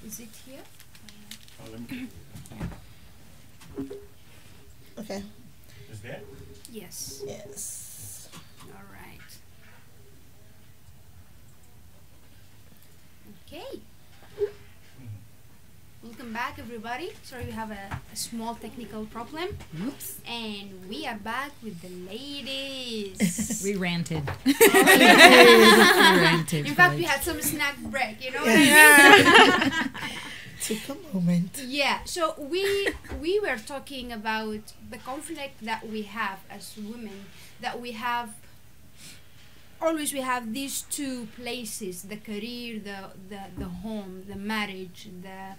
Is it here? Oh, let me. Okay. Is that? Yes. Yes. All right. Okay. Welcome back, everybody. Sorry, we have a small technical problem. Oops. And we are back with the ladies. We ranted. In fact, we had some snack break, you know what I mean? Took a moment. Yeah, so we were talking about the conflict that we have as women, that we have always we have these two places, the career, the home, the marriage, the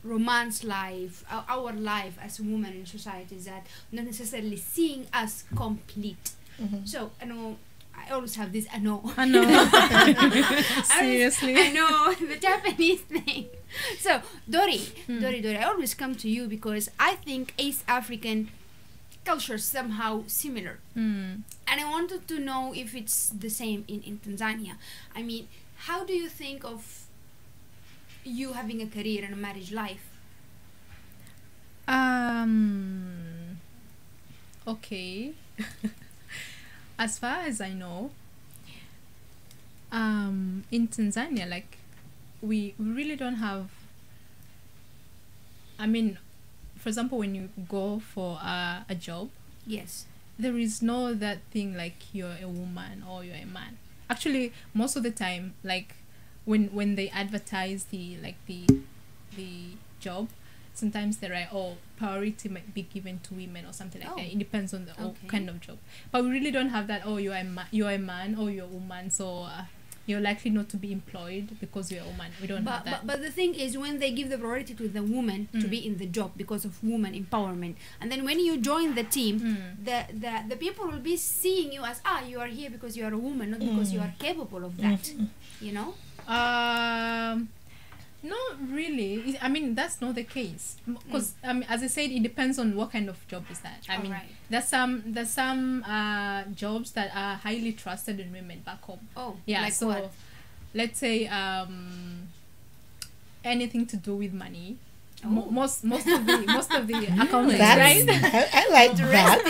romance life, our life as women in society is that not necessarily seeing us complete. So I know I always have this I know. Seriously. I know the Japanese thing. So Dori, I always come to you because I think East African culture is somehow similar. And I wanted to know if it's the same in Tanzania. I mean, how do you think of you having a career and a marriage life? Okay. As far as I know, in Tanzania, like, we really don't have, I mean, for example, when you go for a job, Yes. there is no that thing like you're a woman or you're a man. Actually, most of the time, like, when they advertise the job, sometimes they write, priority might be given to women or something like that. It depends on the kind of job. But we really don't have that, you're a man or you're a woman, so you're likely not to be employed because you're a woman. We don't have that. But the thing is, when they give the priority to the woman to be in the job because of woman empowerment, and then when you join the team, the people will be seeing you as, you are here because you are a woman, not because you are capable of that. You know? Not really. I mean, that's not the case. Because as I said, it depends on what kind of job is that. I mean, there's some jobs that are highly trusted in women back home. Yeah. Like so what? Let's say anything to do with money. Most of the accountants, right? I like that.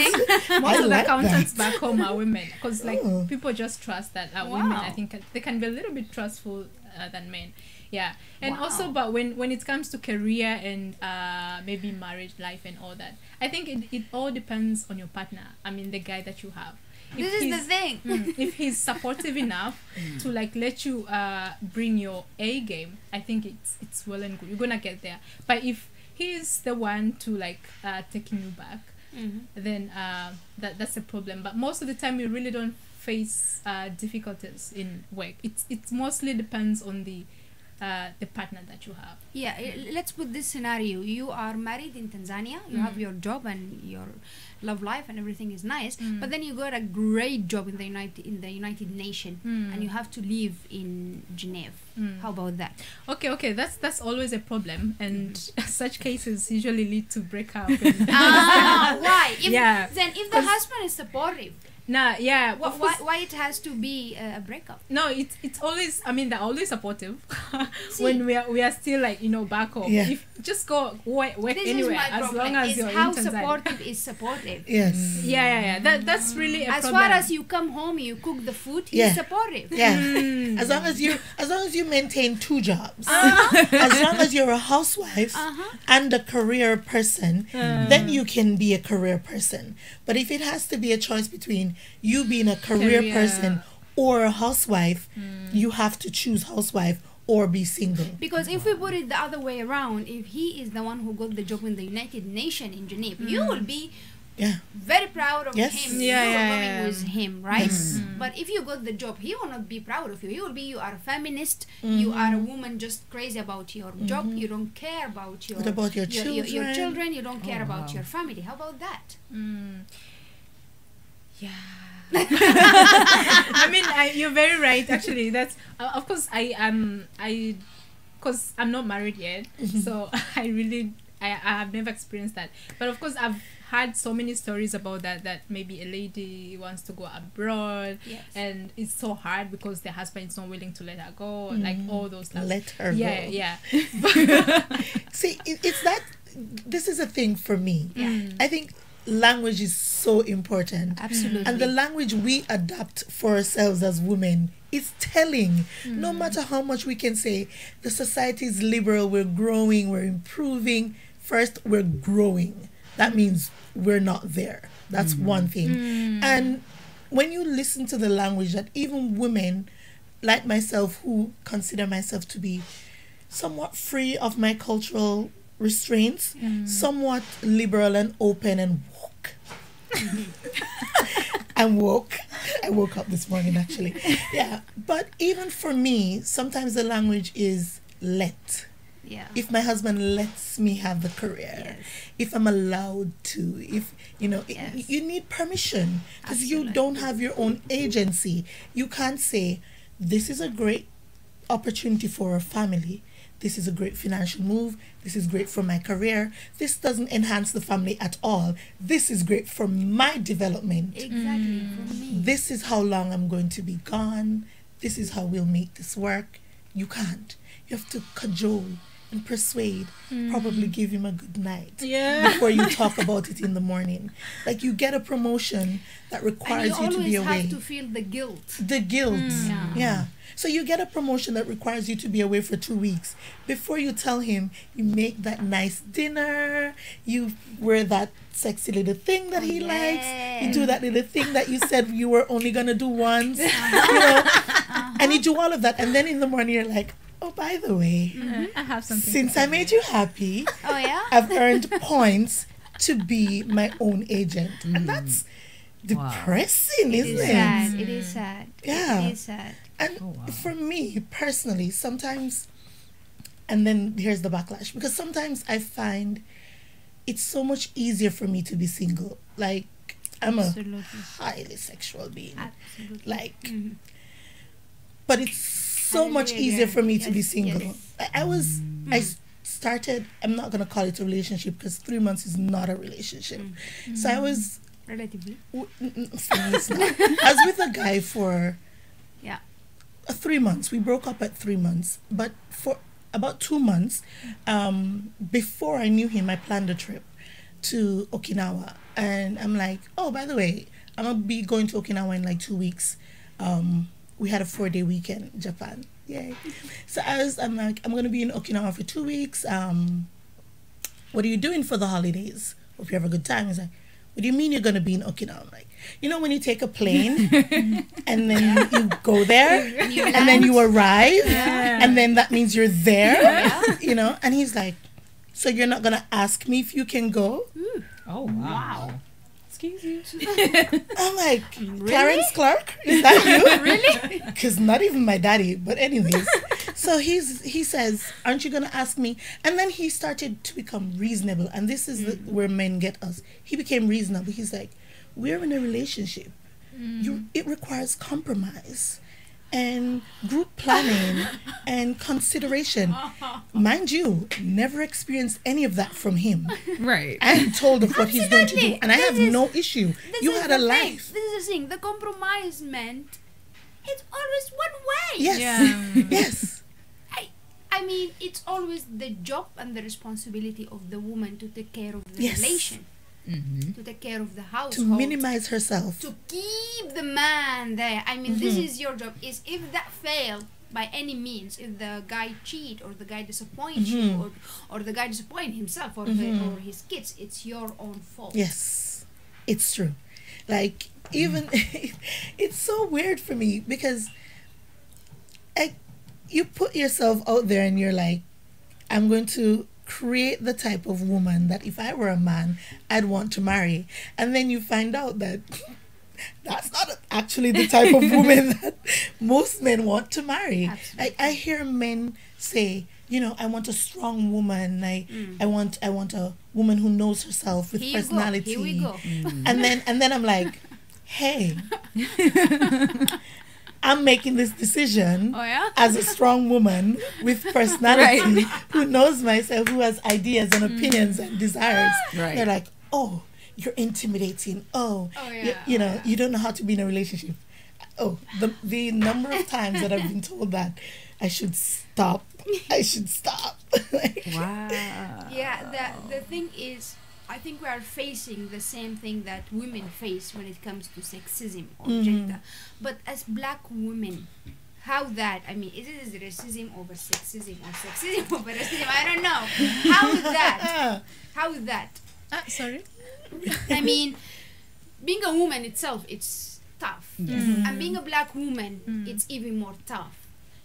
Most of the accountants back home are women, because people just trust that women. I think they can be a little bit trustful than men. Yeah. And also, but when it comes to career and maybe marriage life and all that, I think it all depends on your partner. I mean, the guy that you have. This is the thing. If he's supportive enough to like let you bring your A game, I think it's well and good. You're gonna get there. But if he's the one to like taking you back, then that's a problem. But most of the time, you really don't face difficulties in work. It mostly depends on the partner that you have. Yeah, let's put this scenario. You are married in Tanzania, you have your job and your love life and everything is nice, but then you got a great job in the United Nations and you have to live in Geneva. How about that? Okay, that's always a problem, and such cases usually lead to breakup. And Why? If the husband is supportive, why it has to be a breakup? No, it's always, I mean, they're always supportive when we are still like, back home. If just go work anywhere as long as you're how in Tanzania. supportive is supportive. Yes. Yeah. That's really a as problem. far as you come home, you cook the food, he's supportive. Yeah. As long as you maintain two jobs, as long as you're a housewife and a career person, then you can be a career person. But if it has to be a choice between you being a career person or a housewife, you have to choose housewife or be single. Because if we put it the other way around, if he is the one who got the job in the United Nations in Geneva, you will be very proud of him. You are going with him, right? But if you got the job, he will not be proud of you. He will be, you are a feminist, you are a woman just crazy about your job, you don't care about your children, you don't care about your family. How about that? Yeah. I mean, you're very right. Actually, that's of course because I'm not married yet, so I have never experienced that. But of course, I've heard so many stories about that maybe a lady wants to go abroad Yes. and it's so hard because the husband is not willing to let her go, like all those stuff. Let her yeah, go. Yeah. See, it's that. This is a thing for me. Yeah. I think language is so important. Absolutely. And the language we adapt for ourselves as women is telling. No matter how much we can say, the society is liberal, we're growing, we're improving. First, we're growing. That means we're not there. That's one thing. And when you listen to the language that even women like myself, who consider myself to be somewhat free of my cultural restraints, somewhat liberal and open and woke. I'm woke. I woke up this morning actually. Yeah. But even for me, sometimes the language is let. Yeah. If my husband lets me have the career, Yes. if I'm allowed to, if Yes. you need permission because you Absolutely. don't have your own agency. You can't say this is a great opportunity for a family. This is a great financial move. This is great for my career. This doesn't enhance the family at all. This is great for my development. Exactly. For me. This is how long I'm going to be gone. This is how we'll make this work. You can't. You have to cajole and persuade, probably give him a good night Yeah. before you talk about it in the morning. Like you get a promotion that And requires you you to be always away. have to feel the guilt. The guilt. Yeah. Yeah. So you get a promotion that requires you to be away for 2 weeks. Before you tell him, you make that nice dinner, you wear that sexy little thing that he likes, you do that little thing that you said you were only gonna do once, and you do all of that, and then in the morning you're like, oh, by the way, I have something. since I made you happy, Oh yeah. I've earned points to be my own agent. And that's depressing, It isn't is it? sad. It is sad. Yeah. It is sad. And for me personally, sometimes, and then here's the backlash, because sometimes I find it's so much easier for me to be single. Like, I'm Absolutely. a highly sexual being. Absolutely. Like, Mhm. but it's so I much really easier agree. for me to be Yes, single. yes. I started, I'm not going to call it a relationship because 3 months is not a relationship. So I was, Relatively. for me it's not. I was with a guy for Yeah. 3 months. We broke up at 3 months, but for about 2 months, before I knew him, I planned a trip to Okinawa, and I'm like, oh, by the way, I'm gonna be going to Okinawa in like 2 weeks. We had a 4-day weekend in Japan. Yay! So I'm like, I'm gonna be in Okinawa for 2 weeks. What are you doing for the holidays? Hope you have a good time. He's like, what do you mean you're gonna be in Okinawa? I'm like, when you take a plane and then you go there and then you arrive and then that means you're there, and he's like, so you're not gonna ask me if you can go? Oh, wow. Excuse you. I'm like, Clarence Clark, is that you? Really? Because not even my daddy, but anyways. So he says, aren't you gonna ask me? And then he started to become reasonable, and this is where men get us. He became reasonable. He's like, we're in a relationship. It requires compromise and group planning and consideration. Mind you, never experienced any of that from him. Right. I'm told of what he's going to do, Absolutely. and I have This is- no issue. This You is had the a thing. life. This is the thing. The compromise meant it's always one way. Yes. Yeah. Yes. I mean, it's always the job and the responsibility of the woman to take care of the Yes. relation, Mm-hmm. to take care of the household, To minimize herself. to keep the man there. I mean, this is your job. Is if that failed by any means, if the guy cheat or the guy disappoints you or the guy disappoint himself or or his kids, it's your own fault. Yes. It's true. Like, even, it's so weird for me because you put yourself out there and you're like, I'm going to create the type of woman that if I were a man, I'd want to marry. And then you find out that that's not actually the type of woman that most men want to marry. Absolutely. I hear men say, I want a strong woman. I want a woman who knows herself with Here you go. personality. Here we go. And then I'm like, hey, I'm making this decision Oh yeah. as a strong woman with personality who knows myself, who has ideas and opinions and desires. Right. They're like, oh, you're intimidating. Oh, Oh, you, yeah, you know, yeah. you don't know how to be in a relationship. Oh, the number of times that I've been told that I should stop. I should stop. Wow. Yeah, the thing is, I think we are facing the same thing that women face when it comes to sexism or gender. But as black women, how that, I mean, is it racism over sexism or sexism over racism? I don't know. How that? How that? Sorry. I mean, being a woman itself, it's tough. And being a black woman, it's even more tough.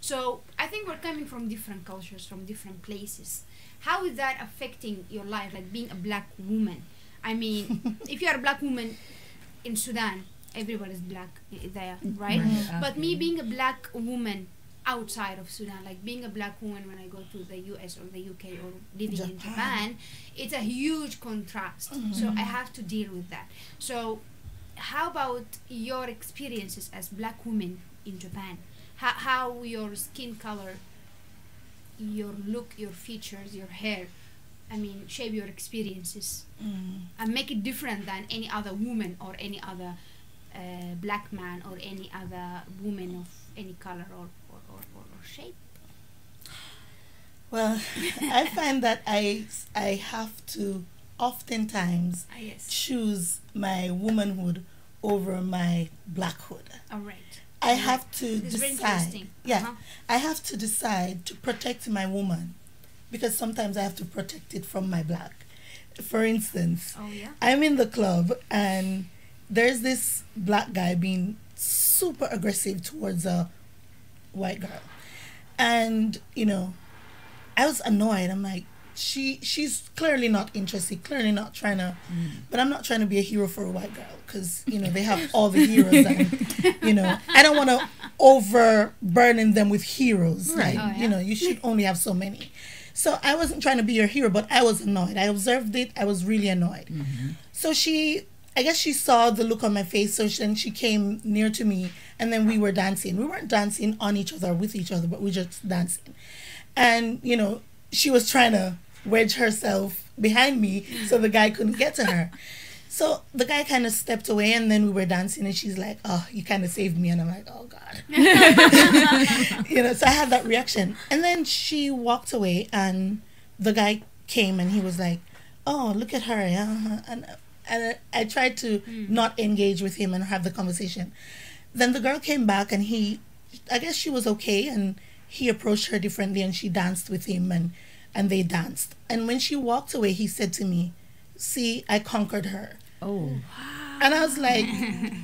So I think we're coming from different cultures, from different places. How is that affecting your life, like being a black woman? I mean, if you are a black woman in Sudan, everybody's black there, right? But me being a black woman outside of Sudan, like being a black woman when I go to the US or the UK or living in Japan, it's a huge contrast. So I have to deal with that. So how about your experiences as black women in Japan? How your skin color, your look, your features, your hair, I mean, shape your experiences and make it different than any other woman or any other black man or any other woman of any color or shape. Well, I find that I have to oftentimes Yes. choose my womanhood over my blackhood. All right. I have to This is very decide. interesting. Yeah, Uh-huh. I have to decide to protect my woman because sometimes I have to protect it from my black. For instance, Oh yeah. I'm in the club and there's this black guy being super aggressive towards a white girl. And, you know, I was annoyed. I'm like, she's clearly not interested, clearly not trying to, but I'm not trying to be a hero for a white girl because, you know, they have all the heroes and, you know, I don't want to overburden them with heroes. Right. Like, Oh, yeah. you know, you should only have so many. So I wasn't trying to be your hero, but I was annoyed. I observed it. I was really annoyed. So I guess she saw the look on my face. So then she came near to me and then we were dancing. We weren't dancing on each other, with each other, but we just dancing. And, you know, she was trying to wedge herself behind me so the guy couldn't get to her. So the guy kind of stepped away and then we were dancing and she's like, oh, you kind of saved me. And I'm like, oh, God. You know, so I had that reaction. And then she walked away and the guy came and he was like, oh, look at her. Yeah. And I tried to not engage with him and have the conversation. Then the girl came back and I guess she was okay and he approached her differently and she danced with him and they danced. And when she walked away, he said to me, see, I conquered her. Oh. And I was like,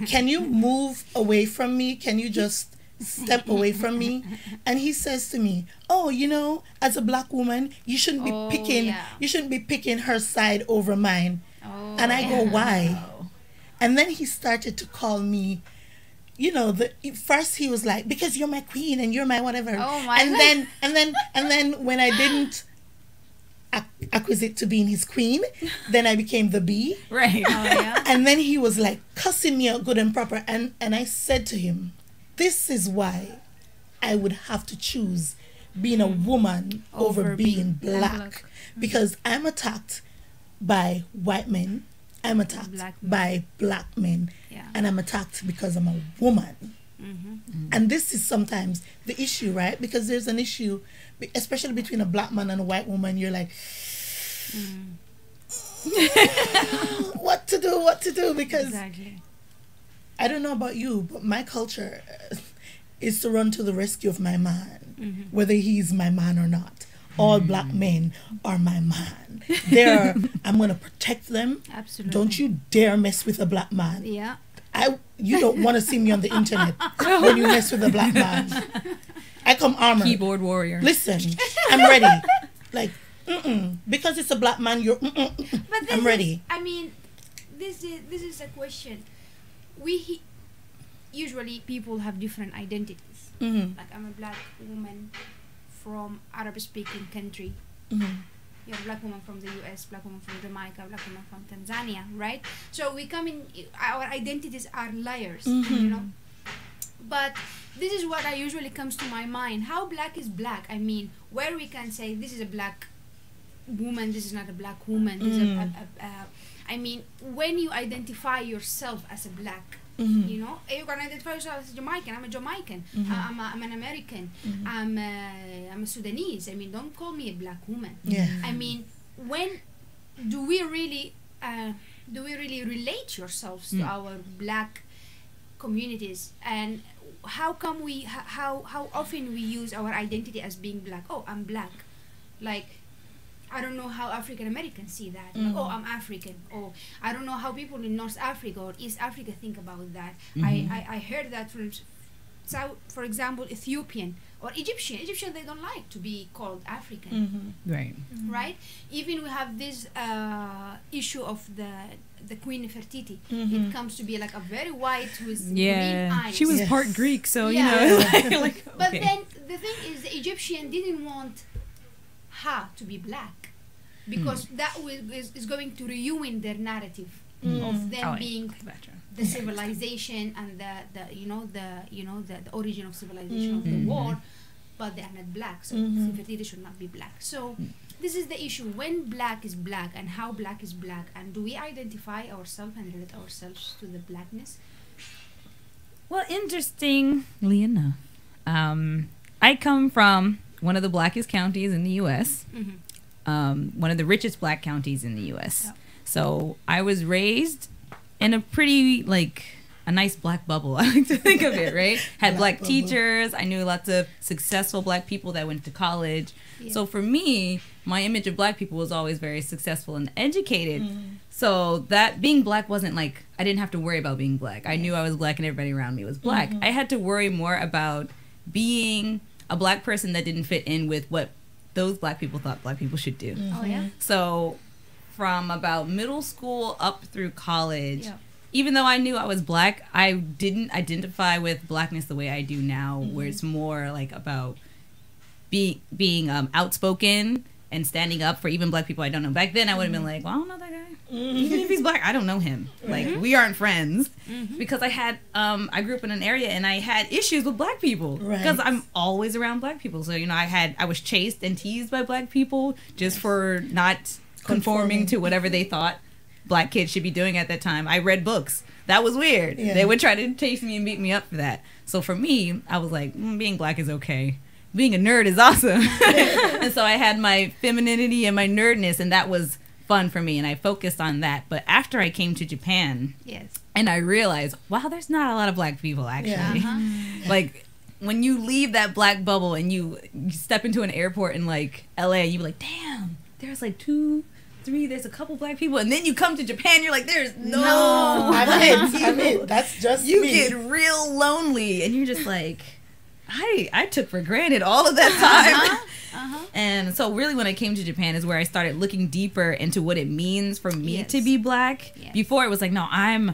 can you move away from me? Can you just step away from me? And he says to me, oh, you know, as a black woman, you shouldn't be picking her side over mine. Oh, And I go, why? And then he started to call me, you know, first he was like, because you're my queen and you're my whatever. Oh my and God. then when I didn't acquisite to being his queen, then I became the bee. Right. Oh yeah. And then he was like cussing me out good and proper. And I said to him, this is why I would have to choose being a woman over being black. Because I'm attacked by white men. I'm attacked Black men. by black men. Yeah. And I'm attacked because I'm a woman. And this is sometimes the issue, right? Because there's an issue, especially between a black man and a white woman. You're like, what to do? Because Exactly. I don't know about you, but my culture is to run to the rescue of my man, whether he's my man or not. All black men are my man. I'm going to protect them. Absolutely. Don't you dare mess with a black man. Yeah. You don't want to see me on the internet when you mess with a black man. I come armored. Keyboard warrior. Listen, I'm ready. Like, because it's a black man, But this I'm ready. I mean, this is a question. Usually people have different identities. Like I'm a black woman from Arab-speaking country. You're a black woman from the US, black woman from Jamaica, black woman from Tanzania, right? So we come in, our identities are layers, you know? But this is what usually comes to my mind. How black is black? I mean, where we can say this is a black woman, this is not a black woman. This is I mean, when you identify yourself as a black, Mhm. you know, you can identify yourself as a Jamaican. I'm a Jamaican. Mhm. I'm an American. Mhm. I'm a Sudanese. I mean, don't call me a black woman. Yeah. I mean, when do we really relate yourselves to our black communities, and how come how often we use our identity as being black? Oh, I'm black. Like, I don't know how African Americans see that. Like, oh, I'm African. Or I don't know how people in North Africa or East Africa think about that. I heard that from South, for example, Ethiopian or Egyptian. Egyptian, they don't like to be called African. Mhm. Right. Right? Even we have this issue of the Queen Nefertiti. Mhm. It comes to be like a very white with green Yeah. eyes. She was Yes. part Greek, so Yeah. you know. like, But okay. then the thing is, the Egyptian didn't want her to be black because that is going to ruin their narrative of them Oh, yeah. being Gotcha. the civilization and the origin of civilization of the Mhm. war, but they are not black, so Mhm. Nefertiti should not be black. So this is the issue: when black is black, and how black is black, and do we identify ourselves and relate ourselves to the blackness? Well, interestingly enough, I come from one of the blackest counties in the U.S., one of the richest black counties in the U.S. Yep. So I was raised in a pretty, like, a nice black bubble, I like to think of it, right? Had Black black bubble. teachers. I knew lots of successful black people that went to college. Yeah. So for me, my image of black people was always very successful and educated. So that being black wasn't like, I didn't have to worry about being black. I knew I was black and everybody around me was black. I had to worry more about being a black person that didn't fit in with what those black people thought black people should do. Oh yeah. So from about middle school up through college, Yeah. even though I knew I was black, I didn't identify with blackness the way I do now, where it's more like about being outspoken and standing up for even black people I don't know. Back then, I would have been like, well, I don't know that guy. Even if he's black, I don't know him. Like, we aren't friends. Because I grew up in an area and I had issues with black people. Right. Because I'm always around black people. So, you know, I was chased and teased by black people just for not conforming to whatever they thought black kids should be doing at that time. I read books. That was weird. Yeah. They would try to chase me and beat me up for that. So for me, I was like, being black is okay. Being a nerd is awesome. And so I had my femininity and my nerdness, and that was fun for me, and I focused on that. But after I came to Japan, Yes. and I realized, wow, there's not a lot of black people, actually. Yeah. Like, when you leave that black bubble and you step into an airport in, like, LA, you be like, damn, there's, like, 2, 3, there's a couple black people. And then you come to Japan, you're like, there's no I'm in. That's just you me. get real lonely, and you're just like, I took for granted all of that time. And so really when I came to Japan is where I started looking deeper into what it means for me Yes. to be black. Yes. Before it was like, no, I'm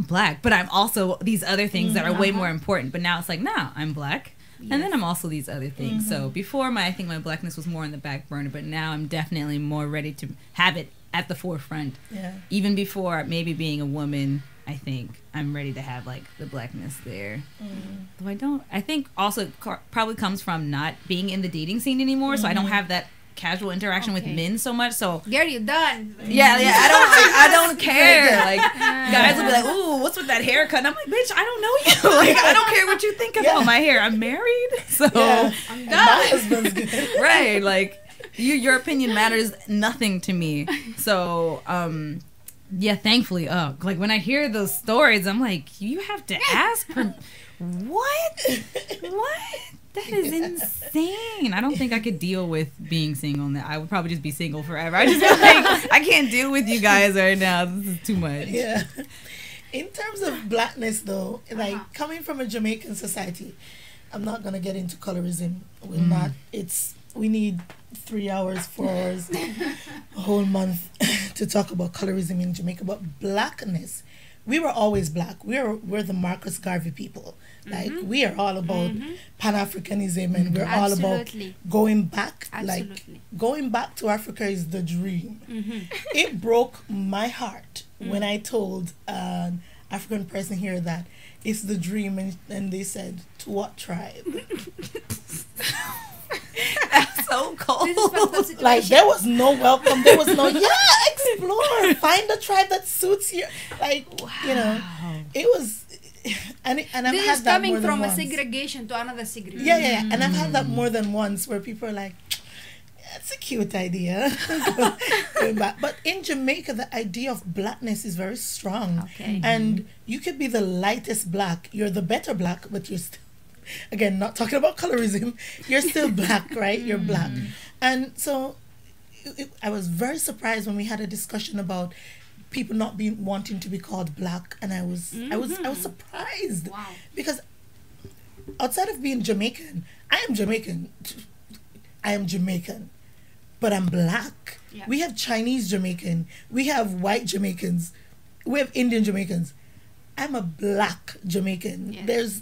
black, but I'm also these other things that are way more important. But now it's like, no, I'm black. And then I'm also these other things. So before I think my blackness was more in the back burner, but now I'm definitely more ready to have it at the forefront. Yeah. Even before maybe being a woman, I think I'm ready to have like the blackness there. Though I think also it probably comes from not being in the dating scene anymore, so I don't have that casual interaction with Okay. men so much. So Girl, you done. yeah, I don't care. Like guys will be like, "Ooh, what's with that haircut?" And I'm like, "Bitch, I don't know you. Like, I don't care what you think about my hair. I'm married, so Yeah. I'm And done. my husband's good. right, like your opinion matters nothing to me." So yeah, thankfully, like when I hear those stories, I'm like, you have to ask for what? That is insane. I don't think I could deal with being single. I would probably just be single forever. I just feel like I can't deal with you guys right now. This is too much. Yeah. In terms of blackness, though, like coming from a Jamaican society, I'm not gonna get into colorism. We're not. We need 3 hours, 4 hours, a whole month to talk about colorism in Jamaica. But blackness, we were always black. We're the Marcus Garvey people. Like we are all about Pan-Africanism, and we're all about Absolutely. going back. Absolutely. Like going back to Africa is the dream. It broke my heart when I told an African person here that it's the dream, and they said, to what tribe? That's so cold. This is from the situation. Like there was no welcome. There was no explain. explore, find a tribe that suits you. Like, you know, it was, and I've This had is that coming more than from a once. segregation to another segregation. Yeah, and I've had that more than once where people are like, that's a cute idea. Going back. But in Jamaica, the idea of blackness is very strong. Okay. And you could be the lightest black. You're the better black, but you're still, again, not talking about colorism. You're still black, right? You're black. And so I was very surprised when we had a discussion about people not being wanting to be called black. And I was surprised. Wow. Because outside of being Jamaican, I am Jamaican. But I'm black. Yeah. We have Chinese Jamaican. We have white Jamaicans. We have Indian Jamaicans. I'm a black Jamaican. Yes.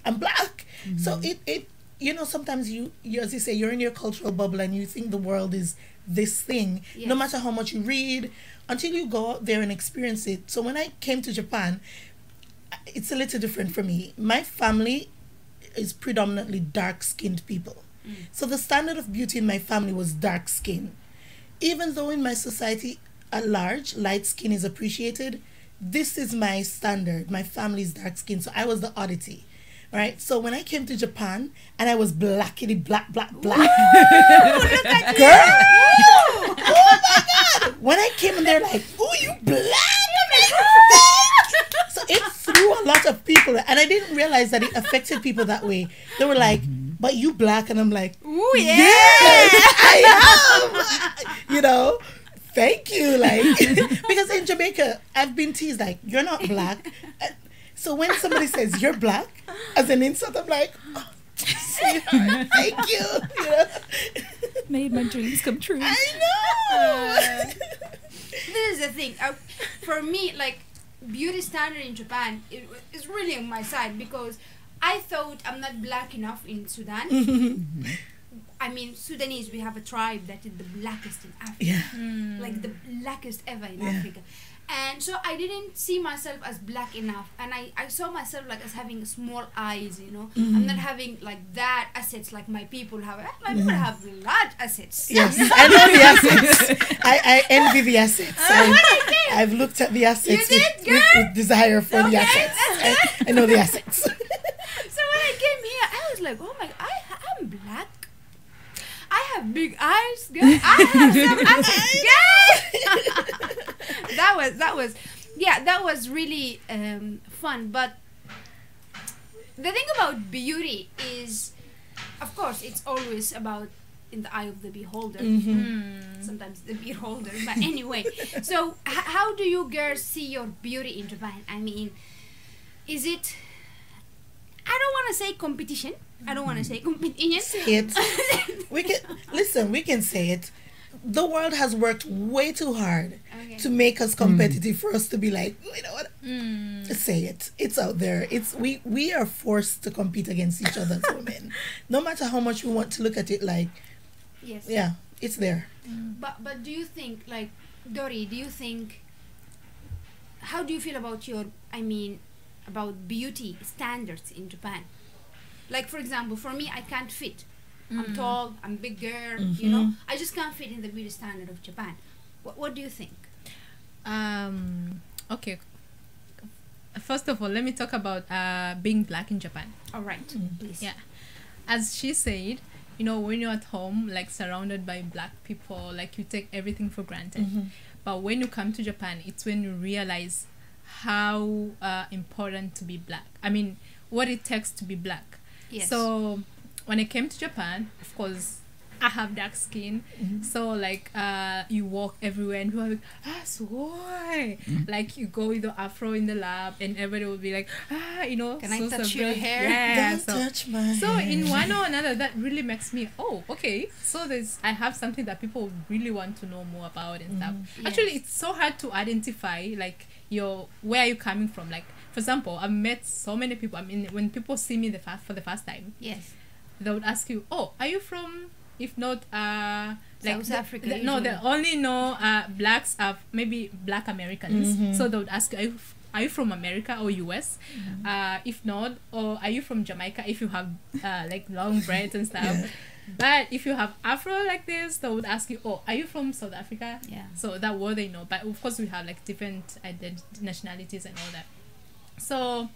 I'm black. So it you know, sometimes you as you say, you're in your cultural bubble and you think the world is this thing. Yes. No matter how much you read, until you go out there and experience it. So when I came to Japan, it's a little different for me. My family is predominantly dark-skinned people. So the standard of beauty in my family was dark skin. Even though in my society at large, light skin is appreciated, this is my standard. My family is dark skin, so I was the oddity. Right? So when I came to Japan and I was blackity black. Look at Girl! Oh my God! When I came and they're like, oh, you black! So it threw a lot of people, and I didn't realize that it affected people that way. They were like, but you black, and I'm like, Ooh, yeah. yes, I am. You know, thank you. Like, because in Jamaica, I've been teased like, you're not black. So when somebody says you're black as an insult, I'm like, oh, sweetheart, thank you. You know? Made my dreams come true. I know. This is the thing. For me, like, beauty standard in Japan is really on my side, because I thought I'm not black enough in Sudan. I mean, Sudanese, we have a tribe that is the blackest in Africa. Yeah. Like the blackest ever in Africa. And so I didn't see myself as black enough. And I saw myself like as having small eyes, you know. I'm not having like that assets like my people have. My people have large assets. Yes, I know the assets. I envy the assets. I've looked at the assets You did, with desire for the Okay, assets. that's I know the assets. So when I came here, I was like, oh my God, I'm black. I have big eyes, girl. I have some assets, girl. that was really fun. But the thing about beauty is, of course, it's always about in the eye of the beholder. Sometimes the beholder, but anyway. So how do you girls see your beauty in Japan? I mean, is it, I don't want to say competition. Say it. We can say it. The world has worked way too hard to make us competitive for us to be like, you know what? Say it. It's out there. We are forced to compete against each other as women. No matter how much we want to look at it like, yes. yeah, it's there. But do you think, like, Dori, how do you feel about about beauty standards in Japan? Like, for example, for me, I can't fit. I'm tall, I'm bigger, you know. I just can't fit in the beauty standard of Japan. What do you think? Okay. First of all, let me talk about being black in Japan. All right, please. Yeah. As she said, you know, when you're at home, like surrounded by black people, like you take everything for granted. But when you come to Japan, it's when you realize how important to be black. I mean, what it takes to be black. Yes. So when I came to Japan, of course, I have dark skin. So like you walk everywhere and people are like, swoi. Like you go with the afro in the lab and everybody will be like, you know. Can I touch your hair? Yeah. Don't touch my hair. So in one or another, that really makes me, okay. So I have something that people really want to know more about and stuff. Yes. Actually, it's so hard to identify like where are you coming from. Like, for example, I've met so many people. I mean, when people see me for the first time, Yes. they would ask you, are you from, if not like South Africa? no, they usually. only know blacks are maybe black Americans. So they would ask you, are you from America or US? If not, or are you from Jamaica if you have like long braids and stuff? But if you have afro like this, they would ask you, oh, are you from South Africa? Yeah. So that word they know. But of course we have like different nationalities and all that. So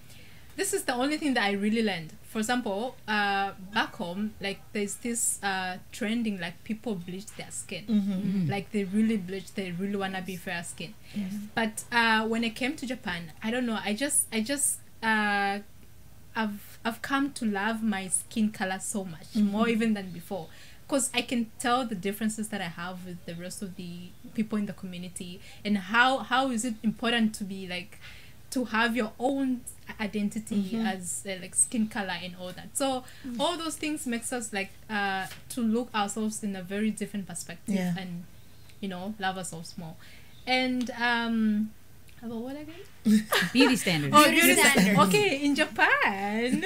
this is the only thing that I really learned. For example, back home, like there's this trending, like people bleach their skin. Like they really bleach, they really wanna be fair skin. But when I came to Japan, I don't know, I've come to love my skin color so much, more even than before. Because I can tell the differences that I have with the rest of the people in the community, and how is it important to be like, to have your own identity as like skin color and all that. So all those things makes us like to look ourselves in a very different perspective, and you know, love ourselves more. And about what again? Beauty standards. Oh, Beauty standards. Okay, in Japan.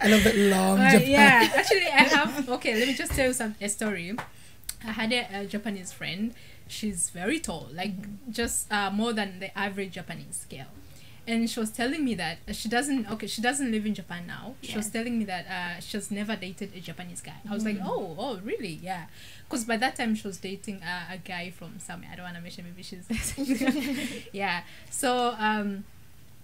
I love that long Japan. Yeah, actually I have. Okay, let me just tell you a story. I had a Japanese friend. She's very tall, like just more than the average Japanese girl. And she was telling me that she doesn't live in Japan now. She was telling me that she's never dated a Japanese guy. I was like, oh, really? Yeah. Because by that time she was dating a guy from somewhere. I don't want to mention, maybe she's yeah. So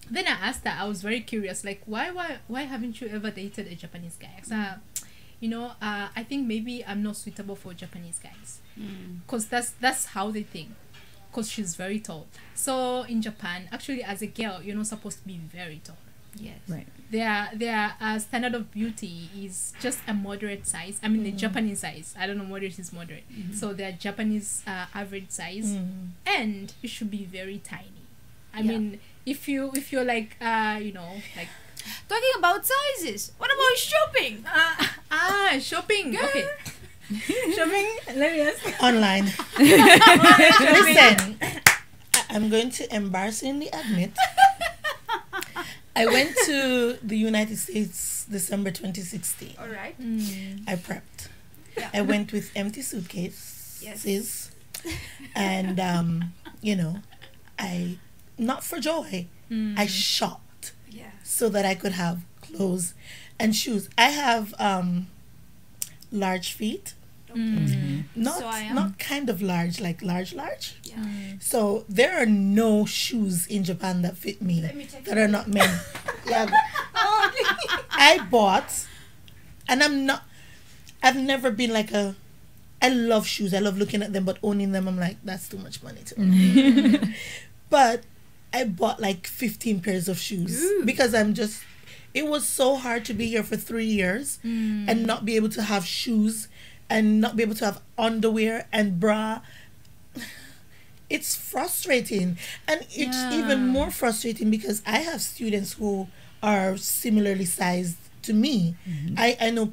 then I asked her, I was very curious, like, why haven't you ever dated a Japanese guy? I said, you know, I think maybe I'm not suitable for Japanese guys. Because that's how they think. Because she's very tall. So in Japan, actually as a girl, you're not supposed to be very tall. Yes. Right. Their standard of beauty is just a moderate size. I mean, the Japanese size. I don't know, moderate is moderate. So their Japanese average size, and you should be very tiny. I mean, if you're like you know, like Talking about sizes, what about shopping? shopping. Okay. Shopping. Let me ask. Online. Listen, I'm going to embarrassingly admit, I went to the United States December 2016. All right. I prepped. Yeah. I went with empty suitcases. Yes. And, you know, I, not for joy, I shopped Yeah. so that I could have clothes and shoes. I have large feet. Not So I am. not kind of large, like large. Yeah. So there are no shoes in Japan that fit me Let me check that are not men. Yeah. I bought, and I've never been like I love shoes. I love looking at them, but owning them, I'm like, that's too much money to own. But I bought like 15 pairs of shoes because it was so hard to be here for 3 years and not be able to have shoes and not be able to have underwear and bra. It's frustrating. And it's even more frustrating because I have students who are similarly sized to me. I know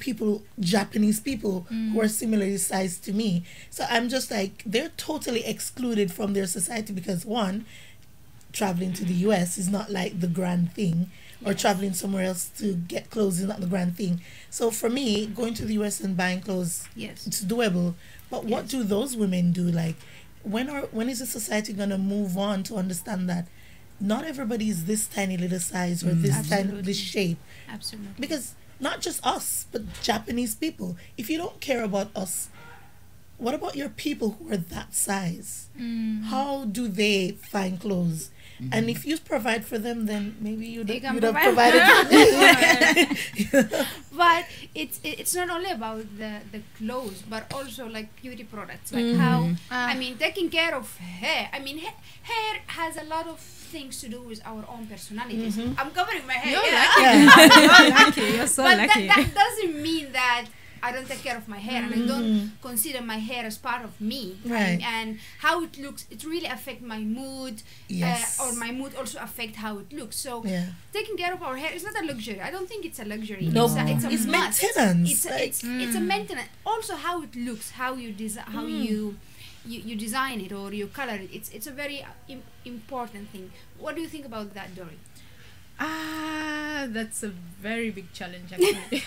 Japanese people who are similarly sized to me. So I'm just like, they're totally excluded from their society because, one, traveling to the US is not like the grand thing, or traveling somewhere else to get clothes is not the grand thing. So for me, going to the US and buying clothes, it's doable. But what do those women do? Like, when is the society going to move on to understand that not everybody is this tiny little size or this shape? Absolutely. Because not just us, but Japanese people. If you don't care about us, what about your people who are that size? How do they find clothes? And if you provide for them, then maybe you'd have provided for them. But it's not only about the clothes, but also like beauty products, like how I mean, taking care of hair. I mean, hair has a lot of things to do with our own personalities. I'm covering my hair. You're lucky. You're so but lucky. that doesn't mean that I don't take care of my hair and I don't consider my hair as part of me. Right. And how it looks, it really affects my mood. Yes. Or my mood also affect how it looks. So taking care of our hair is not a luxury. I don't think it's a luxury. No, it's a it's must. maintenance. It's a maintenance. Also how it looks, how you you design it or you color it. It's a very important thing. What do you think about that, Dory? That's a very big challenge actually.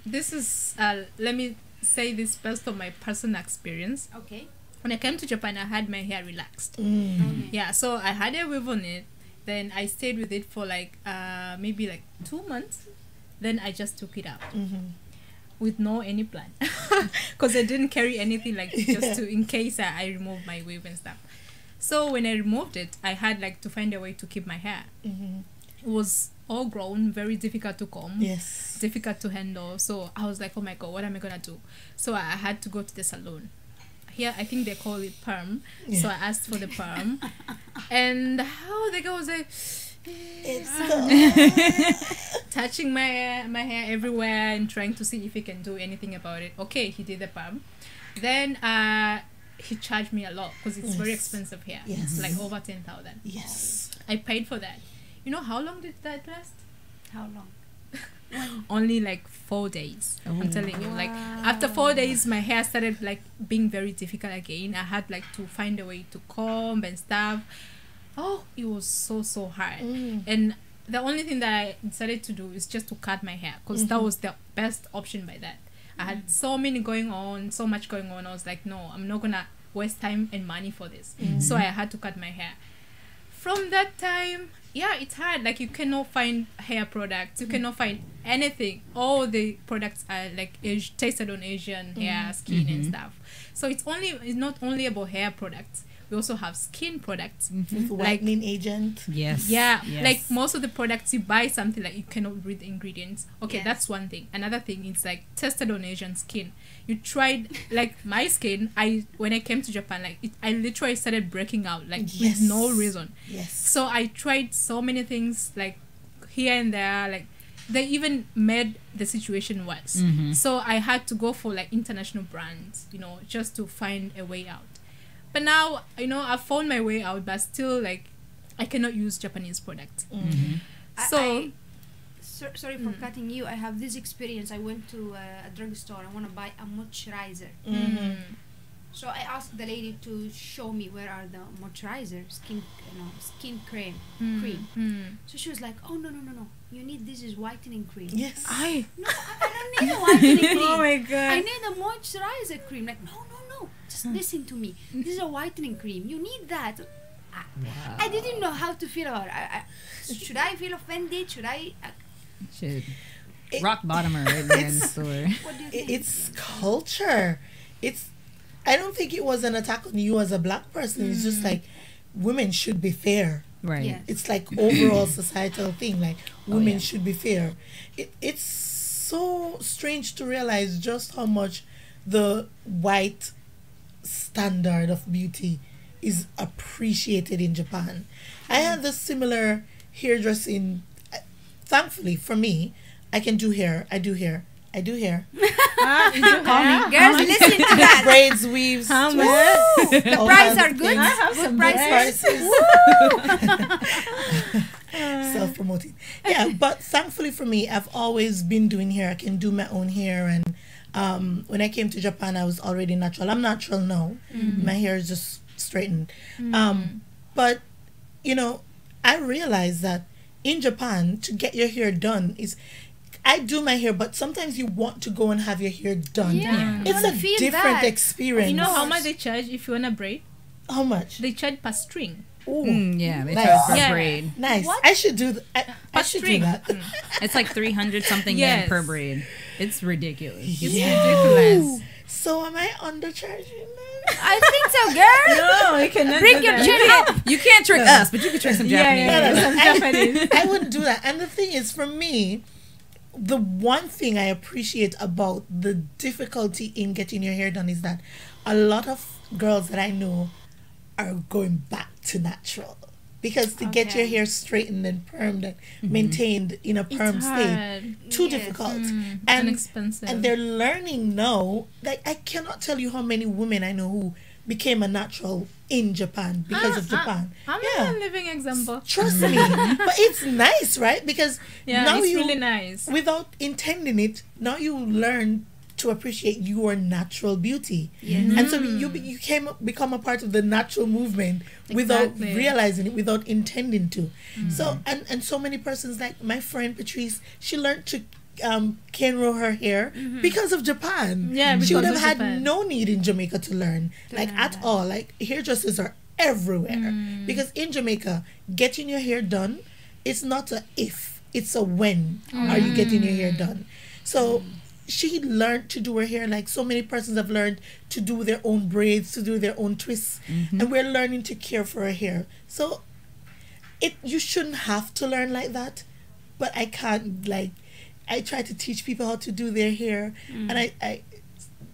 This is let me say this based on my personal experience. Okay. When I came to Japan, I had my hair relaxed. Okay. So I had a weave on it. Then I stayed with it for like maybe like 2 months. Then I just took it out. with no any plan, because I didn't carry anything like just to in case I remove my wave and stuff. So when I removed it, I had like to find a way to keep my hair. It was all grown, very difficult to comb, Yes. difficult to handle. So I was like, oh my god, what am I gonna do? So I had to go to the salon. Here I think they call it perm. So I asked for the perm, and how the girl was like touching my hair everywhere and trying to see if he can do anything about it. Okay, he did the perm. Then he charged me a lot because it's very expensive here. Yes. It's like over 10,000. Yes. I paid for that. You know how long did that last? How long? Only like 4 days. I'm telling you, like after 4 days my hair started like being very difficult again. I had like to find a way to comb and stuff. Oh, it was so hard. And the only thing that I decided to do is just to cut my hair, because that was the best option by that. I had so much going on. I was like, no, I'm not gonna waste time and money for this. So I had to cut my hair. From that time, yeah, it's hard. Like, you cannot find hair products. You cannot find anything. All the products are like tasted on Asian hair, skin and stuff. So it's not only about hair products. We also have skin products. With whitening agent. Yes. Yeah, Yes. like most of the products you buy something like you cannot read the ingredients. Okay, Yes. that's one thing. Another thing is like tested on Asian skin. You tried like my skin. When I came to Japan, like I literally started breaking out like with no reason. Yes. So I tried so many things like here and there. Like they even made the situation worse. So I had to go for like international brands, just to find a way out. But now, I found my way out, but still, like, I cannot use Japanese products. Sorry for cutting you. I have this experience. I went to a drugstore. I want to buy a moisturizer. So I asked the lady to show me where are the moisturizer, skin cream. So she was like, oh, no. You need this is whitening cream. Yes. I don't need a whitening cream. Oh my god. I need a moisturizer cream. Like, no. Just listen to me. This is a whitening cream. You need that. I didn't know how to feel about it. Should I feel offended? Should I? Should rock bottomer right there in the store. What do you think? It's culture. I don't think it was an attack on you as a black person. It's just like women should be fair. Right. Yes. It's like overall societal thing. Like women should be fair. It's so strange to realize just how much the white standard of beauty is appreciated in Japan. I had this similar hairdressing. Thankfully for me, I can do hair. I do hair. Girls, listen to that. Braids, weaves. How twists, much? The all prices kinds are of good. things. have some Prices. Self-promoting. Yeah, but thankfully for me, I've always been doing hair. I can do my own hair, and when I came to Japan, I was already natural. I'm natural now. My hair is just straightened. But I realized that in Japan, to get your hair done I do my hair, but sometimes you want to go and have your hair done. Yeah. It's a Feel different that. experience. You know how much they charge if you want a braid? How much? They charge per string. Ooh, Yeah, they Nice. charge for Yeah. braid. nice. What? I should do. I should do string. that. It's like 300 something Yes. yen per braid. It's ridiculous. It's Yeah. ridiculous. So am I undercharging them? I think so, girl. No, you cannot Bring your chin up. You can't trick us, but you can trick some Japanese. No. Some Japanese. I wouldn't do that. And the thing is, for me, the one thing I appreciate about the difficulty in getting your hair done is that a lot of girls that I know are going back to natural. Because to get your Okay. hair straightened and permed and maintained in a perm state, hard. too Yes. difficult. And And expensive. and they're learning now. Like, I cannot tell you how many women I know who became a natural in Japan because of Japan. I'm Yeah. a living example. Trust me. But it's nice, right? Because Yeah, now it's you, really nice. without intending it, now you learn to appreciate your natural beauty. Yes. And so you become a part of the natural movement without Exactly. realizing it, without intending to. So and so many persons, like my friend Patrice, she learned to cane roll her hair because of Japan. Yeah, she would because have of had Japan. no need in Jamaica to learn, like learn at that. all. Like, hairdressers are everywhere because in Jamaica, getting your hair done, it's not a if, it's a when are you getting your hair done. So she learned to do her hair like so many persons have learned to do their own braids, to do their own twists, and we're learning to care for our hair. So you shouldn't have to learn like that, but I can't, like, I try to teach people how to do their hair, and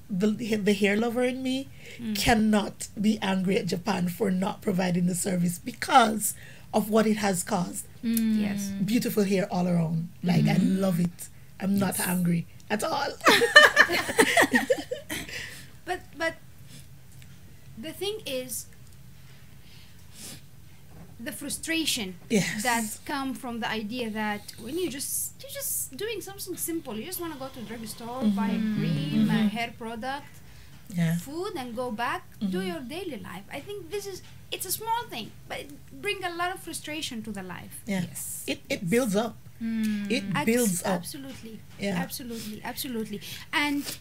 the hair lover in me cannot be angry at Japan for not providing the service because of what it has caused. Yes. Beautiful hair all around. Like, I love it. I'm not angry at all. But the thing is, the frustration that come from the idea that when you're just doing something simple, you just want to go to the drugstore, buy a cream, a hair product, food, and go back, do your daily life. I think it's a small thing, but it brings a lot of frustration to the life. Yes. It builds up. It builds up. Absolutely. Yeah. Absolutely. And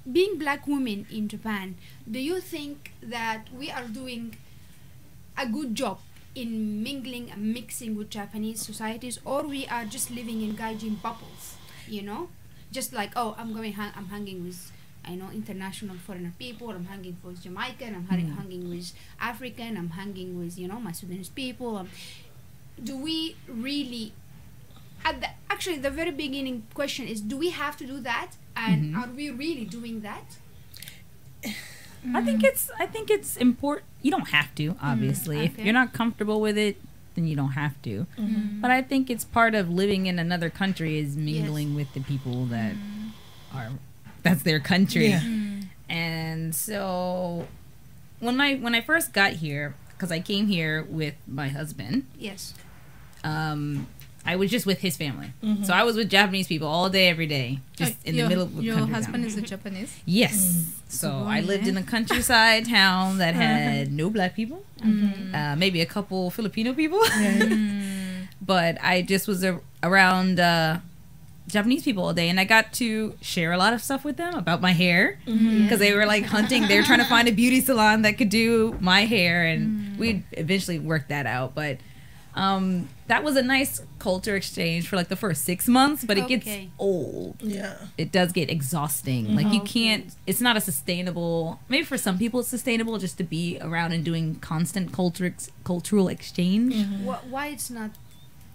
being black women in Japan, do you think that we are doing a good job in mingling and mixing with Japanese societies, or we are just living in gaijin bubbles, just like, oh, I'm hanging with, I know, international foreigner people, I'm hanging with Jamaican, I'm hanging with African, I'm hanging with, my Sudanese people. Do we really, actually the very beginning question is, do we have to do that, and are we really doing that? I think it's important. You don't have to, obviously. If you're not comfortable with it, then you don't have to. But I think it's part of living in another country is mingling with the people that that's their country. And so when I first got here, because I came here with my husband. Yes. I was just with his family. So I was with Japanese people all day, every day, just in the middle of the your country husband town. is a Japanese? Yes. So I lived in a countryside town that had no black people, maybe a couple Filipino people. But I just was around Japanese people all day, and I got to share a lot of stuff with them about my hair, because they were like hunting. They were trying to find a beauty salon that could do my hair, and we eventually worked that out. But that was a nice culture exchange for like the first 6 months, but it gets old. It does get exhausting. Like you can't, it's not a sustainable, maybe for some people it's sustainable just to be around and doing constant cultural exchange. Why it's not?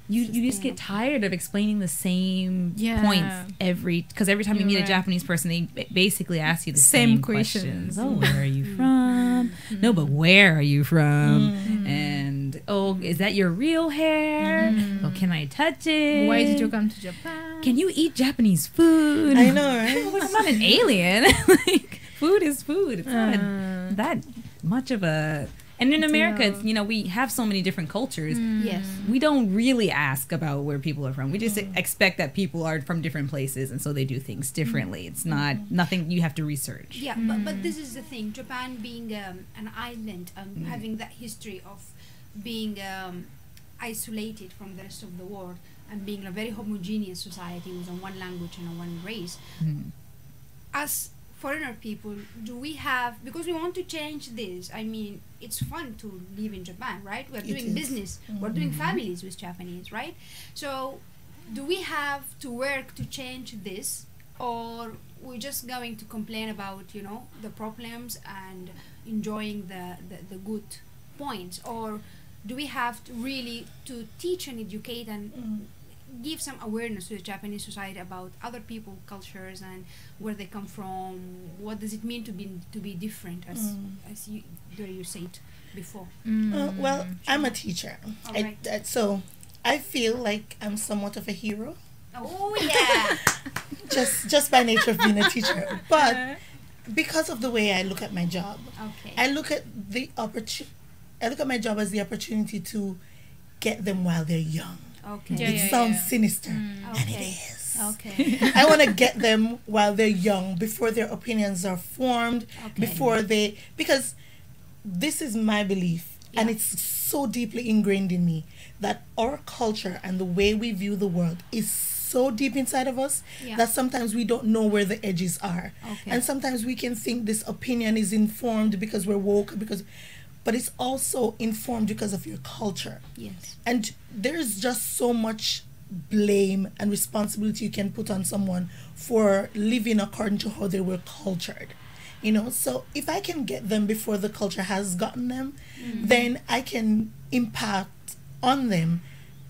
You just get tired of explaining the same points because every time you meet a Japanese person, they basically ask you the same questions. Oh, where are you from? No, but where are you from? And oh, is that your real hair? Oh, can I touch it? Why did you come to Japan? Can you eat Japanese food? I know, right? I'm not an alien. Like, food is food. It's not that much of a. And in America, it's, we have so many different cultures. Yes. We don't really ask about where people are from. We just expect that people are from different places, and so they do things differently. It's not nothing you have to research. Yeah, but this is the thing. Japan being an island, having that history of being isolated from the rest of the world, and being a very homogeneous society with one language and one race. As foreigner people, do we have, because we want to change this, I mean, it's fun to live in Japan, right? We're doing business, we're doing families with Japanese, right? So do we have to work to change this, or we're just going to complain about, the problems and enjoying the good points? Or do we have to really to teach and educate and give some awareness to the Japanese society about other people, cultures, and where they come from? What does it mean to be different, as you said before? Well, I'm a teacher, so I feel like I'm somewhat of a hero. Oh yeah. just by nature of being a teacher, but because of the way I look at my job, I look at I look at my job as the opportunity to get them while they're young. It sounds sinister, and it is. I want to get them while they're young, before their opinions are formed, because this is my belief, and it's so deeply ingrained in me, that our culture and the way we view the world is so deep inside of us that sometimes we don't know where the edges are. And sometimes we can think this opinion is informed because we're woke, but it's also informed because of your culture. Yes. And there's just so much blame and responsibility you can put on someone for living according to how they were cultured. So if I can get them before the culture has gotten them, then I can impact on them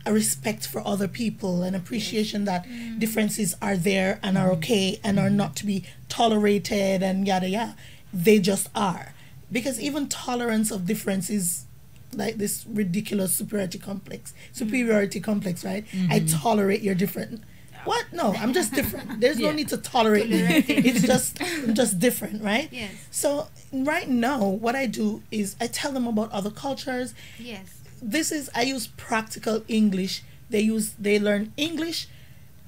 a respect for other people, an appreciation that differences are there and are okay and are not to be tolerated and yada yada. They just are. Because even tolerance of difference is like this ridiculous superiority complex, right? I tolerate your different. What? No, I'm just different. There's no need to tolerate me. I'm just different, right? Yes. So right now, what I do is I tell them about other cultures. Yes. I use practical English. They learn English,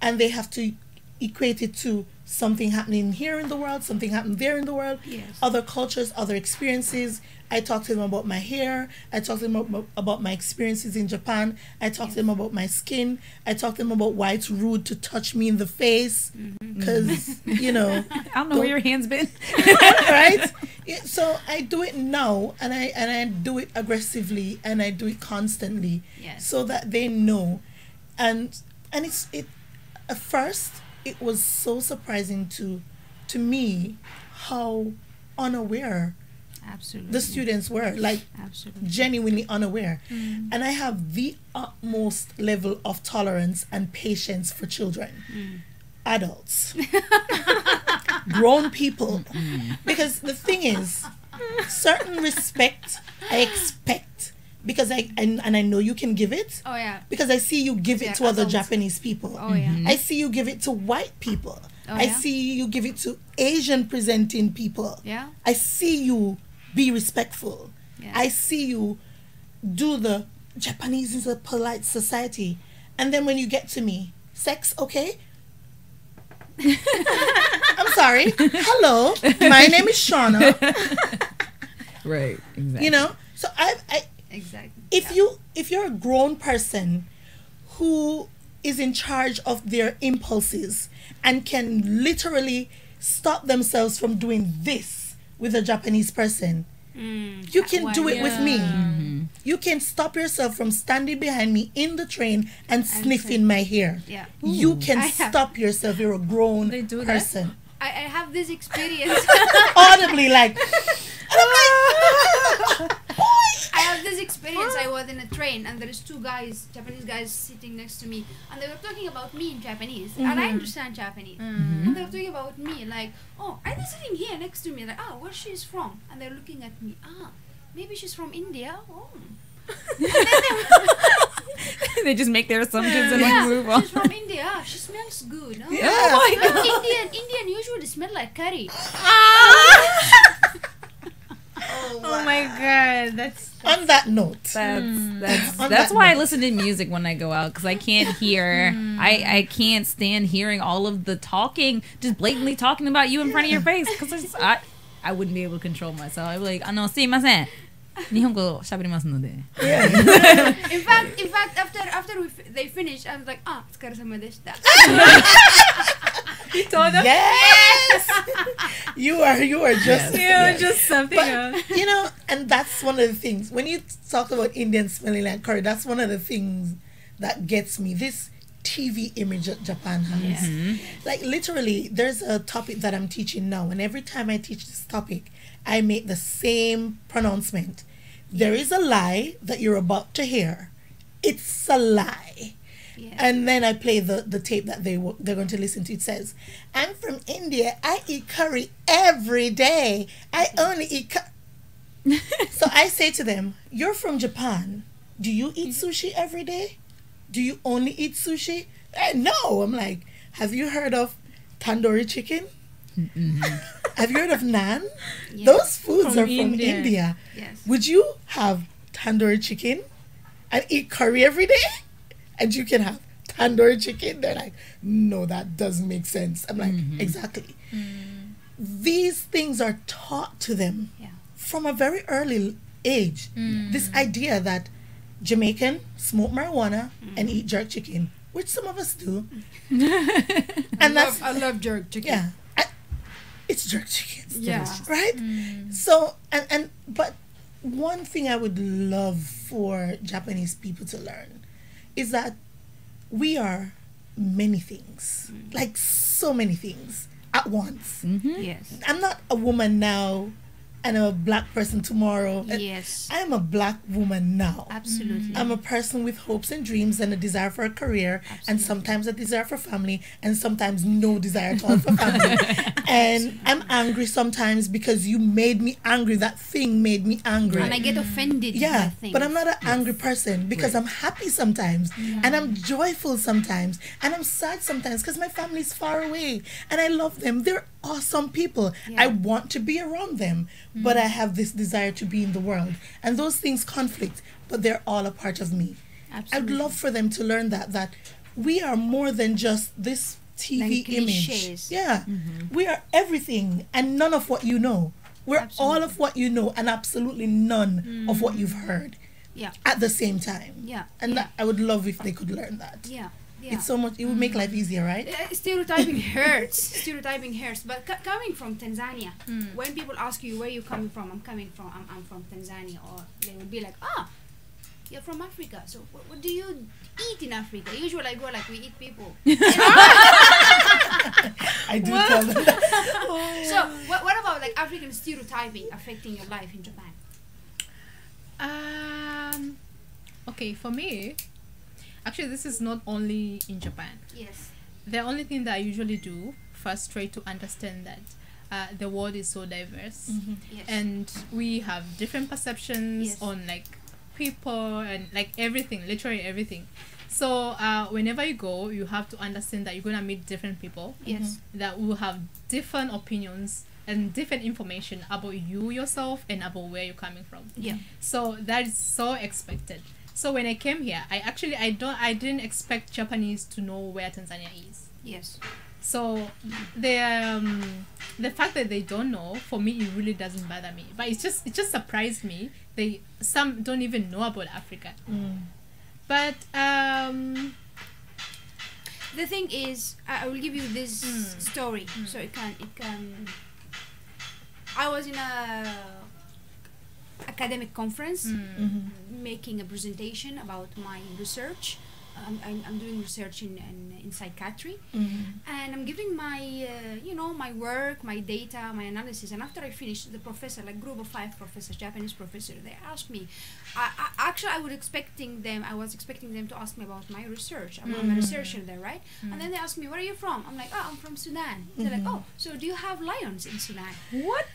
and they have to equate it to something happening here in the world, something happened there in the world, Yes. other cultures, other experiences. I talk to them about my hair. I talk to them about my experiences in Japan. I talk to them about my skin. I talk to them about why it's rude to touch me in the face, because I don't know where your hand's been. right? Yeah, so I do it now, and I do it aggressively, and I do it constantly, Yes. so that they know, and it at first it was so surprising to me how unaware Absolutely. the students were, like Absolutely. genuinely unaware. And I have the utmost level of tolerance and patience for children, adults, grown people, because the thing is, certain respect I expect, because I know you can give it, Oh yeah. because I see you give Yeah, it to other adults. Japanese people. Oh yeah. I see you give it to white people. Oh, I yeah? see you give it to Asian presenting people. Yeah. I see you be respectful. Yeah. I see you do the Japanese is a polite society. And then when you get to me, sex, okay? I'm sorry. Hello. My name is Shauna. Right. Exactly. So I Exactly. if you're a grown person who is in charge of their impulses and can literally stop themselves from doing this with a Japanese person, you can do it with me. You can stop yourself from standing behind me in the train and sniffing my hair. Yeah. You can I have- stop yourself. You're a grown They do that? person. I have this experience. Audibly, like, and I'm like, I have this experience. I was in a train and there's two guys, Japanese guys, sitting next to me, and they were talking about me in Japanese, and I understand Japanese, and they were talking about me like, oh, are they sitting here next to me? Like, where she's from? And they're looking at me. Maybe she's from India. Oh. They just make their assumptions and Yeah, move on. she's from India. She smells good. Oh, Yeah. Oh my Well, Indian usually smell like curry. Oh my god, that's on that note, That's why I listen to music when I go out, because I can't hear. I can't stand hearing all of the talking, just blatantly talking about you in front of your face, because I wouldn't be able to control myself. I'd be like, すいません。日本語喋りますので。In fact, after they finished, I was like, お疲れ様でした. you told them. yes, you are just Just something else. and that's one of the things when you talk about Indian smelling like curry. That's one of the things that gets me. This TV image that Japan has. Like literally, there's a topic that I'm teaching now, and every time I teach this topic, I make the same pronouncement. There is a lie that you're about to hear. It's a lie. Yeah. And then I play the tape that they're going to listen to. It says, I'm from India. I eat curry every day. I only eat curry. So I say to them, you're from Japan. Do you eat sushi every day? Do you only eat sushi? No. I'm like, have you heard of tandoori chicken? Have you heard of naan? Yes. Those foods From are from India. India. Yes. Would you have tandoori chicken and eat curry every day? And you can have tandoori chicken? They're like, no, that doesn't make sense. I'm like, exactly. These things are taught to them from a very early age. This idea that Jamaican smoke marijuana and eat jerk chicken, which some of us do. And I love jerk chicken. yeah, it's jerk chicken. It's Yeah. delicious, right? So but one thing I would love for Japanese people to learn is that we are many things, like so many things at once. Yes. I'm not a woman now and I'm a black person tomorrow. Yes. I'm a black woman now. Absolutely. I'm a person with hopes and dreams and a desire for a career, and sometimes a desire for family, and sometimes no desire at all for family. And I'm angry sometimes because you made me angry. That thing made me angry. And I get offended Yeah, by things. but I'm not an angry person because I'm happy sometimes, and I'm joyful sometimes, and I'm sad sometimes because my family's far away and I love them. They're awesome people. I want to be around them, but I have this desire to be in the world, and those things conflict, but they're all a part of me. Absolutely. I'd love for them to learn that we are more than just this TV Like image. cliches. Yeah, we are everything and none of what you know. We're Absolutely. all of what you know and absolutely none of what you've heard Yeah. at the same time. Yeah. And yeah. that, I would love if they could learn that. Yeah. Yeah. It's so much, it would make life easier, right? Stereotyping hurts. Stereotyping hurts. But coming from Tanzania, when people ask you where you coming from, I'm from Tanzania, or they would be like, you're from Africa. So what do you eat in Africa? Usually I go like, we eat people. I do tell them that. So what about like African stereotyping affecting your life in Japan? Okay, for me, actually, this is not only in Japan. Yes. The only thing that I usually do first try to understand that the world is so diverse, Yes. and we have different perceptions Yes. on like people and like everything, literally everything. So whenever you go, you have to understand that you're gonna meet different people Yes. that will have different opinions and different information about you yourself and about where you're coming from. Yeah. So that is so expected. So when I came here, I didn't expect Japanese to know where Tanzania is. Yes. So the fact that they don't know, for me, it really doesn't bother me. But it just surprised me. Some don't even know about Africa. But The thing is, I will give you this story, so it can. I was in a academic conference making a presentation about my research. I'm doing research in psychiatry, and I'm giving my my work, my data, my analysis. And after I finished, the professor, like group of 5 professors, Japanese professor, they asked me. I was expecting them to ask me about my research. I'm a researcher there, right? And then they asked me, where are you from? I'm like, I'm from Sudan. They're like, oh, so do you have lions in Sudan? What?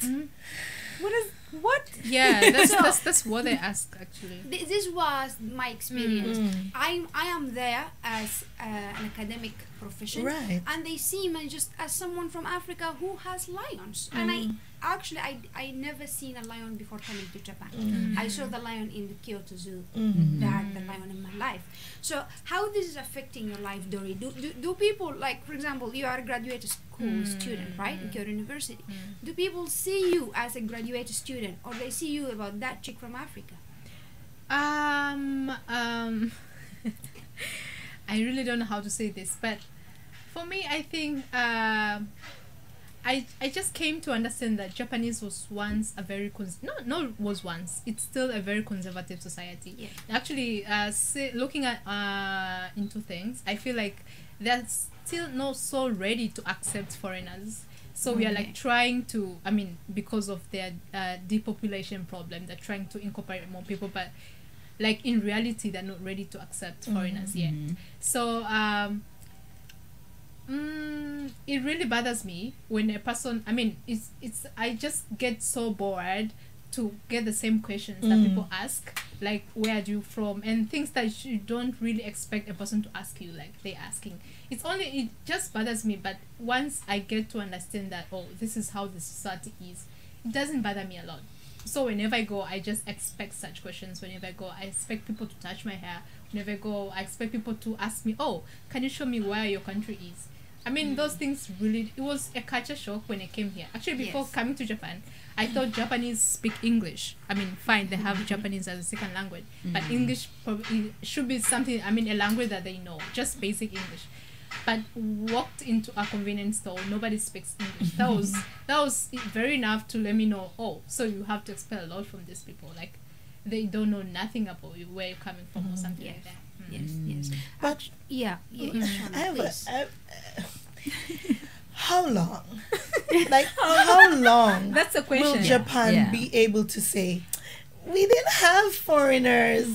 What? yeah, that's what they ask actually. This was my experience. I am there as an academic profession, Right. and they see me just as someone from Africa who has lions. And I never seen a lion before coming to Japan. I saw the lion in the Kyoto Zoo. They had the lion in my life. So how this is affecting your life, Dori? Do people, like, for example, you are a graduate school student, right, in Kyoto University. Do people see you as a graduate student, or they see you about that chick from Africa? I really don't know how to say this, but for me, I think I just came to understand that Japanese was once a very it's still a very conservative society. Yeah. Actually, looking at into things, I feel like they're still not so ready to accept foreigners. So we are like trying to, because of their depopulation problem, they're trying to incorporate more people, but like in reality, they're not ready to accept foreigners yet. So it really bothers me when a person, I just get so bored to get the same questions that people ask, like where are you from, and things that you don't really expect a person to ask you, like they asking. It just bothers me, but once I get to understand that, this is how the society is, it doesn't bother me a lot. So whenever I go, I just expect such questions. Whenever I go, I expect people to touch my hair. Whenever I go, I expect people to ask me, can you show me where your country is? Those things really, it was a culture shock when I came here. Actually, before coming to Japan, I thought Japanese speak English. Fine, they have Japanese as a second language, but English probably should be something, a language that they know, just basic English. But walked into a convenience store, nobody speaks English. That was very enough to let me know, so you have to expect a lot from these people. Like, they don't know nothing about you, where you're coming from, or something like that. yes. But Yeah. I have Please. how long? Like, how long That's a will question. Japan Yeah. be able to say, we didn't have foreigners,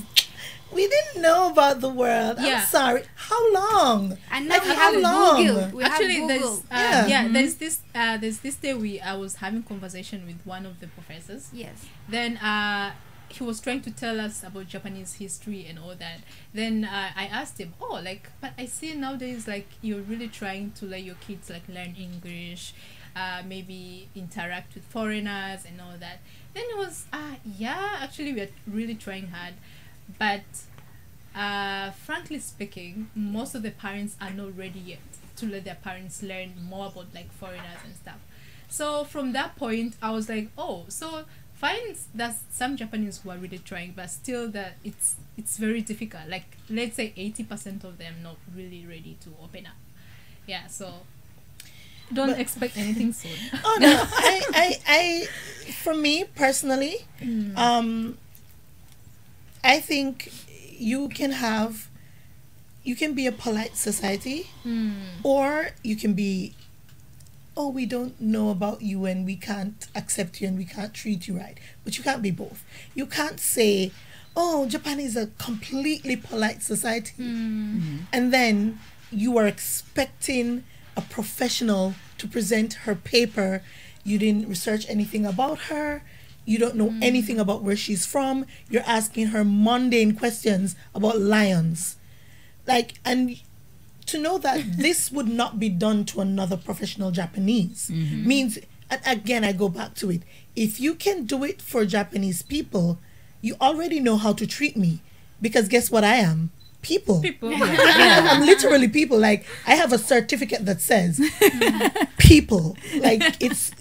we didn't know about the world? Yeah. I'm sorry. How long? And now Like, we how have long? Google. We Actually, have Google. Yeah. there's this day I was having conversation with one of the professors. Yes. Then he was trying to tell us about Japanese history and all that. Then I asked him, oh, like, but I see nowadays, like, you're really trying to let your kids, like, learn English, maybe interact with foreigners and all that. Then it was, yeah, actually, we're really trying hard. But frankly speaking, most of the parents are not ready yet to let their parents learn more about, like, foreigners and stuff. So from that point, I was like, oh, so fine, there's some Japanese who are really trying, but still that it's very difficult. Like, let's say 80% of them not really ready to open up. Yeah, so don't expect anything soon. Oh no, I for me personally, I think you can be a polite society, or you can be, oh, we don't know about you and we can't accept you and we can't treat you right. But you can't be both. You can't say, oh, Japan is a completely polite society, and then you are expecting a professional to present her paper. You didn't research anything about her. You don't know anything about where she's from. You're asking her mundane questions about lions. Like, and to know that this would not be done to another professional Japanese means, and again, I go back to it. If you can do it for Japanese people, you already know how to treat me. Because guess what I am? People. I'm literally people. Like, I have a certificate that says people. Like, it's,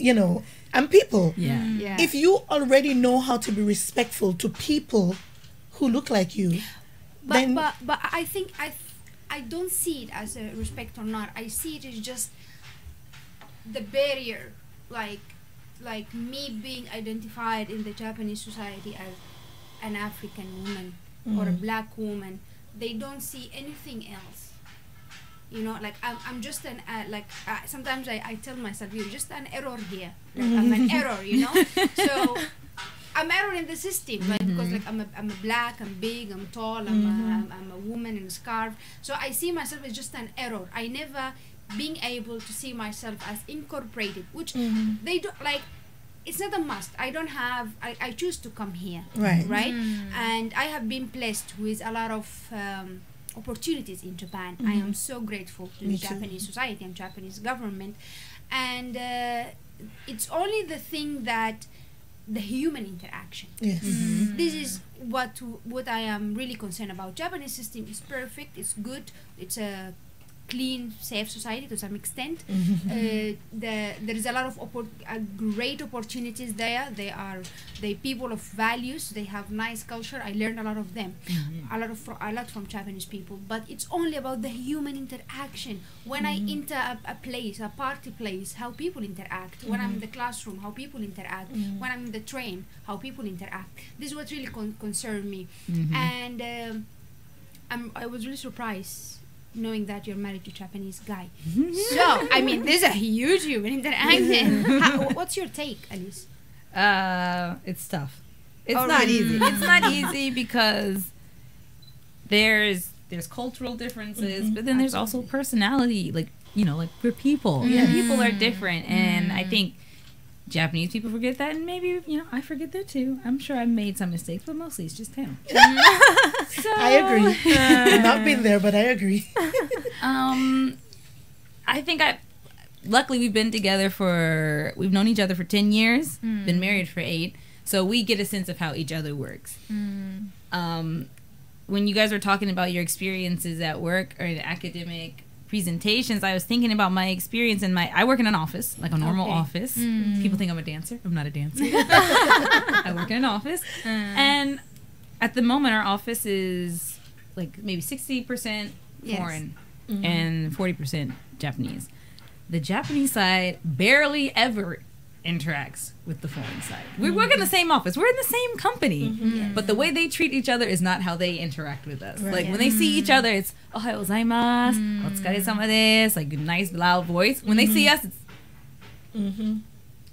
I'm people. Yeah. If you already know how to be respectful to people who look like you, then But I think I don't see it as a respect or not. I see it as just the barrier, like me being identified in the Japanese society as an African woman or a black woman. They don't see anything else. Like I'm just an sometimes I tell myself, you're just an error here. Like, I'm an error, So I'm error in the system, right? Because like I'm a black, I'm big, I'm tall, I'm a woman in a scarf. So I see myself as just an error. I never being able to see myself as incorporated, which they don't like. It's not a must. I don't have. I choose to come here, right? And I have been blessed with a lot of opportunities in Japan. I am so grateful to the Japanese society and Japanese government, and it's only the thing that the human interaction. yes. This is what I am really concerned about. Japanese system is perfect. It's good. It's a clean, safe society to some extent. There is a lot of great opportunities there. They people of values. They have nice culture. I learned a lot of them, a lot from Japanese people. But it's only about the human interaction. When I enter a place, a party place, how people interact. When I'm in the classroom, how people interact. When I'm in the train, how people interact. This is what really concerned me, and I was really surprised knowing that you're married to a Japanese guy. So, I mean, there's a huge human interaction. What's your take, Alice? It's tough. It's not easy. It's not easy because there's cultural differences, but then there's also personality. Like, like we're people. People are different, and I think Japanese people forget that, and maybe I forget that too. I'm sure I've made some mistakes, but mostly it's just him. So, I agree. I've not been there, but I agree. I think luckily we've known each other for 10 years, been married for 8, so we get a sense of how each other works. When you guys were talking about your experiences at work or in academic presentations, I was thinking about my experience I work in an office, like a normal office. People think I'm a dancer. I'm not a dancer. I work in an office. And at the moment, our office is like maybe 60% foreign and 40% Japanese. The Japanese side barely ever interacts with the foreign side. We work in the same office. We're in the same company. But the way they treat each other is not how they interact with us. Right. Like when they see each other, it's "Ohayo gozaimasu," "Otsukare-sama desu," like a nice loud voice. When they see us, it's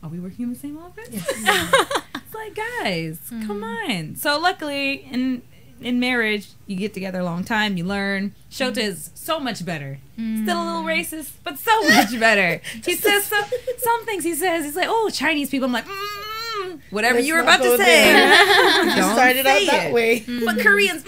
are we working in the same office? It's like, guys, come on. So luckily in marriage, you get together a long time, you learn. Shota is so much better. Still a little racist, but so much better. He says some things. He's like, "Oh, Chinese people." I'm like, whatever Let's you were not about to go say. there. You Don't started out say that it. way. But Koreans,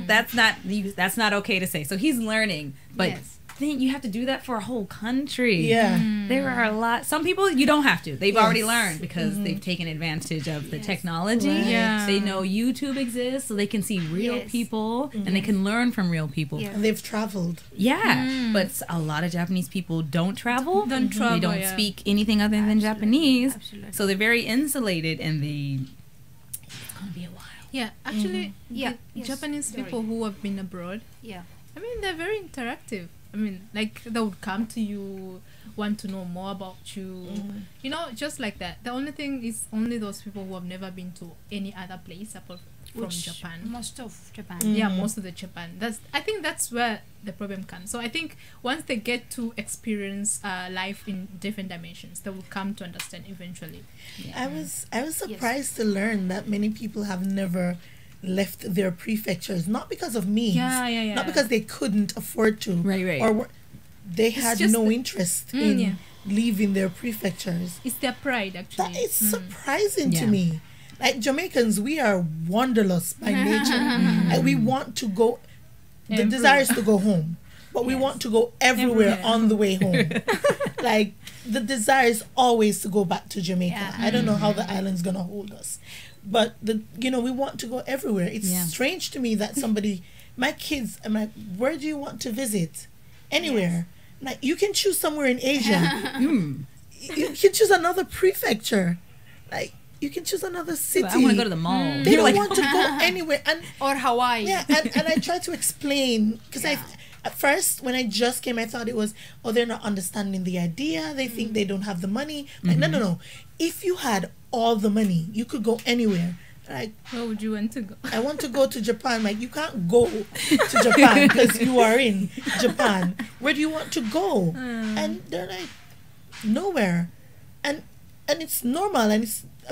that's not okay to say. So he's learning, but Yes. then you have to do that for a whole country. Yeah. There are a lot. Some people you don't have to. They've already Yes. learned because they've taken advantage of the Yes. technology. Right. Yeah. They know YouTube exists, so they can see real Yes. people and they can learn from real people. Yeah. And they've traveled. Yeah, but a lot of Japanese people don't travel. Don't travel, They don't yeah. speak anything other than Absolutely, Japanese. absolutely. So they're very insulated and it's gonna be a while. Yeah, actually, Yeah, the yes. Japanese Sorry. people who have been abroad, Yeah. I mean, they're very interactive. I mean, like, they would come to you, want to know more about you, you know, just like that. The only thing is only those people who have never been to any other place apart from Which Japan. most of Japan. Yeah, most of the Japan. I think that's where the problem comes. So I think once they get to experience life in different dimensions, they will come to understand eventually. I was surprised to learn that many people have never left their prefectures, not because of means, Yeah. not because they couldn't afford to, Right. or they had just no the- interest in yeah. leaving their prefectures. It's their pride, actually. That is surprising to Yeah. me. Like Jamaicans, we are wanderlust by nature. Like we want to go. The Everywhere. desire is to go home, but we Yes. want to go everywhere Everywhere. on the way home. Like the desire is always to go back to Jamaica. Yeah. I don't know how the island's gonna hold us, but we want to go everywhere. It's Yeah. strange to me that somebody, my kids, I'm like, where do you want to visit? Anywhere. Like you can choose somewhere in Asia. You can choose another prefecture. Like you can choose another city. I want to go to the mall. They You're don't like, want to go anywhere. And Or Hawaii. yeah, and I try to explain because at first when I just came, I thought it was, oh, they're not understanding the idea. They think they don't have the money. Like no. If you had all the money, you could go anywhere. Like Where would you want to go? I want to go to Japan. Like you can't go to Japan because you are in Japan. Where do you want to go? And they're like nowhere, and it's normal, and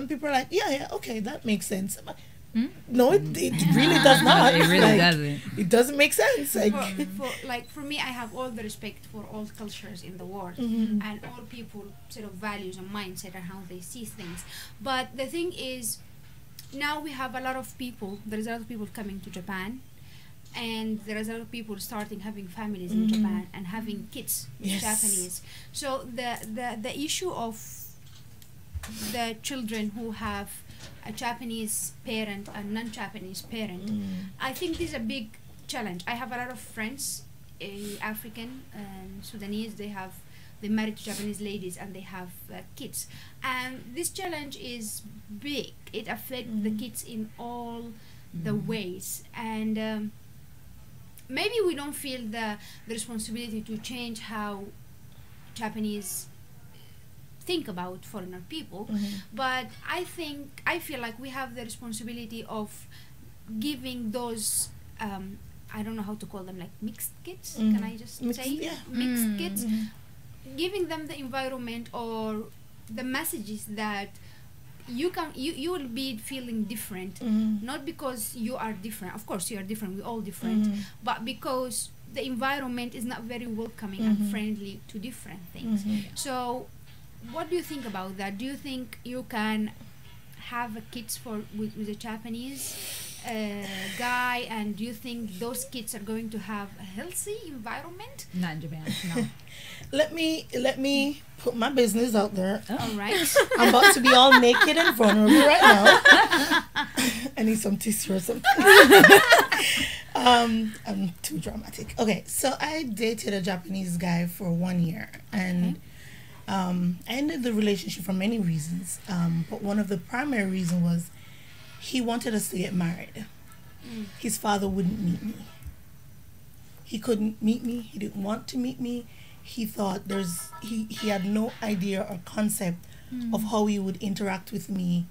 people are like, yeah, okay, that makes sense. I'm like, no, it really does not. It really Like, doesn't. It doesn't make sense. Like For me, I have all the respect for all cultures in the world and all people sort of values and mindset and how they see things. But the thing is, now we have a lot of people. There is a lot of people coming to Japan, and there is a lot of people starting having families in Japan and having kids with Yes. Japanese. So the issue of the children who have a Japanese parent and non-Japanese parent, I think this is a big challenge. I have a lot of friends, African and Sudanese. They married to Japanese ladies and they have kids, and this challenge is big. It affects the kids in all the ways, and maybe we don't feel the responsibility to change how Japanese think about foreigner people, but I feel like we have the responsibility of giving those I don't know how to call them, like mixed kids, can I just Mixed, say yeah. mixed kids, giving them the environment or the messages that you will be feeling different, not because you are different. Of course you are different, we're all different, but because the environment is not very welcoming and friendly to different things. So what do you think about that? Do you think you can have a kids with a Japanese guy, and do you think those kids are going to have a healthy environment? Not in Japan. No. let me put my business out there. All right. I'm about to be all naked and vulnerable right now. I need some tissue or something. I'm too dramatic. Okay, so I dated a Japanese guy for 1 year, and I ended the relationship for many reasons. But one of the primary reasons was he wanted us to get married. His father wouldn't meet me. He couldn't meet me. He didn't want to meet me. he thought he had no idea or concept of how he would interact with me.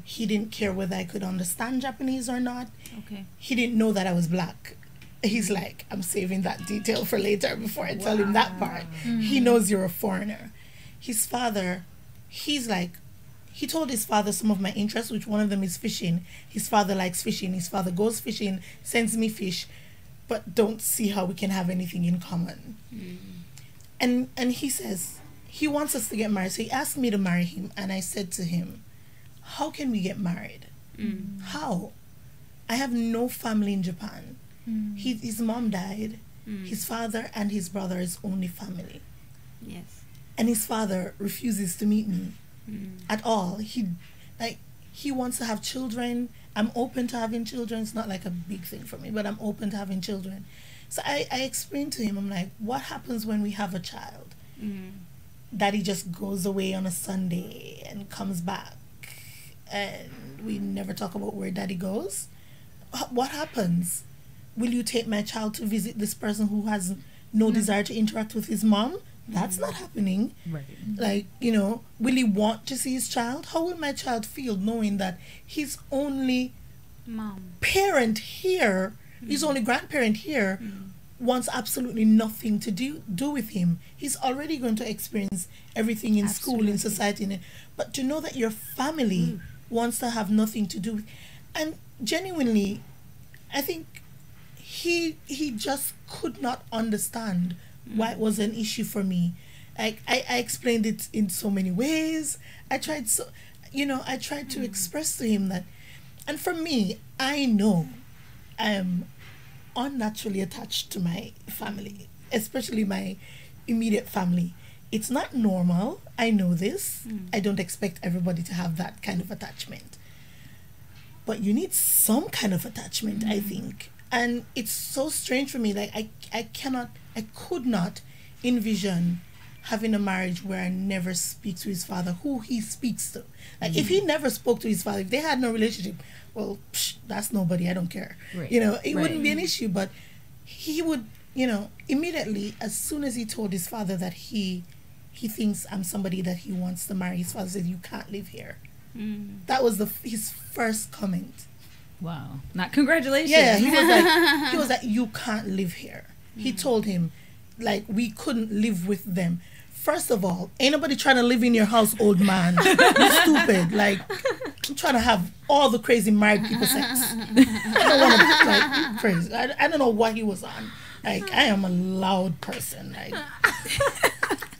He didn't care whether I could understand Japanese or not. Okay. He didn't know that I was black. He's like, I'm saving that detail for later before I tell him that part. He knows you're a foreigner. His father, he's like, he told his father some of my interests, which one of them is fishing. His father likes fishing. His father goes fishing, sends me fish, but don't see how we can have anything in common. And he says, he wants us to get married. So he asked me to marry him. And I said to him, how can we get married? How? I have no family in Japan. His mom died. His father and his brother is only family. Yes. And his father refuses to meet me at all. He wants to have children. I'm open to having children. It's not like a big thing for me, but I'm open to having children. So I explained to him, I'm like, what happens when we have a child? Daddy just goes away on a Sunday and comes back, and we never talk about where daddy goes. What happens? Will you take my child to visit this person who has no desire to interact with his mom? That's not happening. Right. Like, will he want to see his child? How will my child feel knowing that his only parent here, his only grandparent here, wants absolutely nothing to do with him? He's already going to experience everything in school, in society. But to know that your family wants to have nothing to do with... And genuinely, I think he just could not understand why it was an issue for me. I explained it in so many ways. I tried to express to him that, and for me, I know I am unnaturally attached to my family, especially my immediate family. It's not normal. I know this. I don't expect everybody to have that kind of attachment. But you need some kind of attachment, I think. And it's so strange for me. Like, I could not envision having a marriage where I never speak to his father, who he speaks to. Like, if he never spoke to his father, if they had no relationship, well, that's nobody, I don't care. Right. It wouldn't be an issue, but he would, immediately, as soon as he told his father that he thinks I'm somebody that he wants to marry, his father said, you can't live here. That was his first comment. Wow. Not congratulations. Yeah, he was like, you can't live here. He told him, like, we couldn't live with them. First of all, ain't nobody trying to live in your house, old man. You stupid. Like, I'm trying to have all the crazy married people sex. I don't want to, like, crazy. I don't know what he was on. Like, I am a loud person. Like,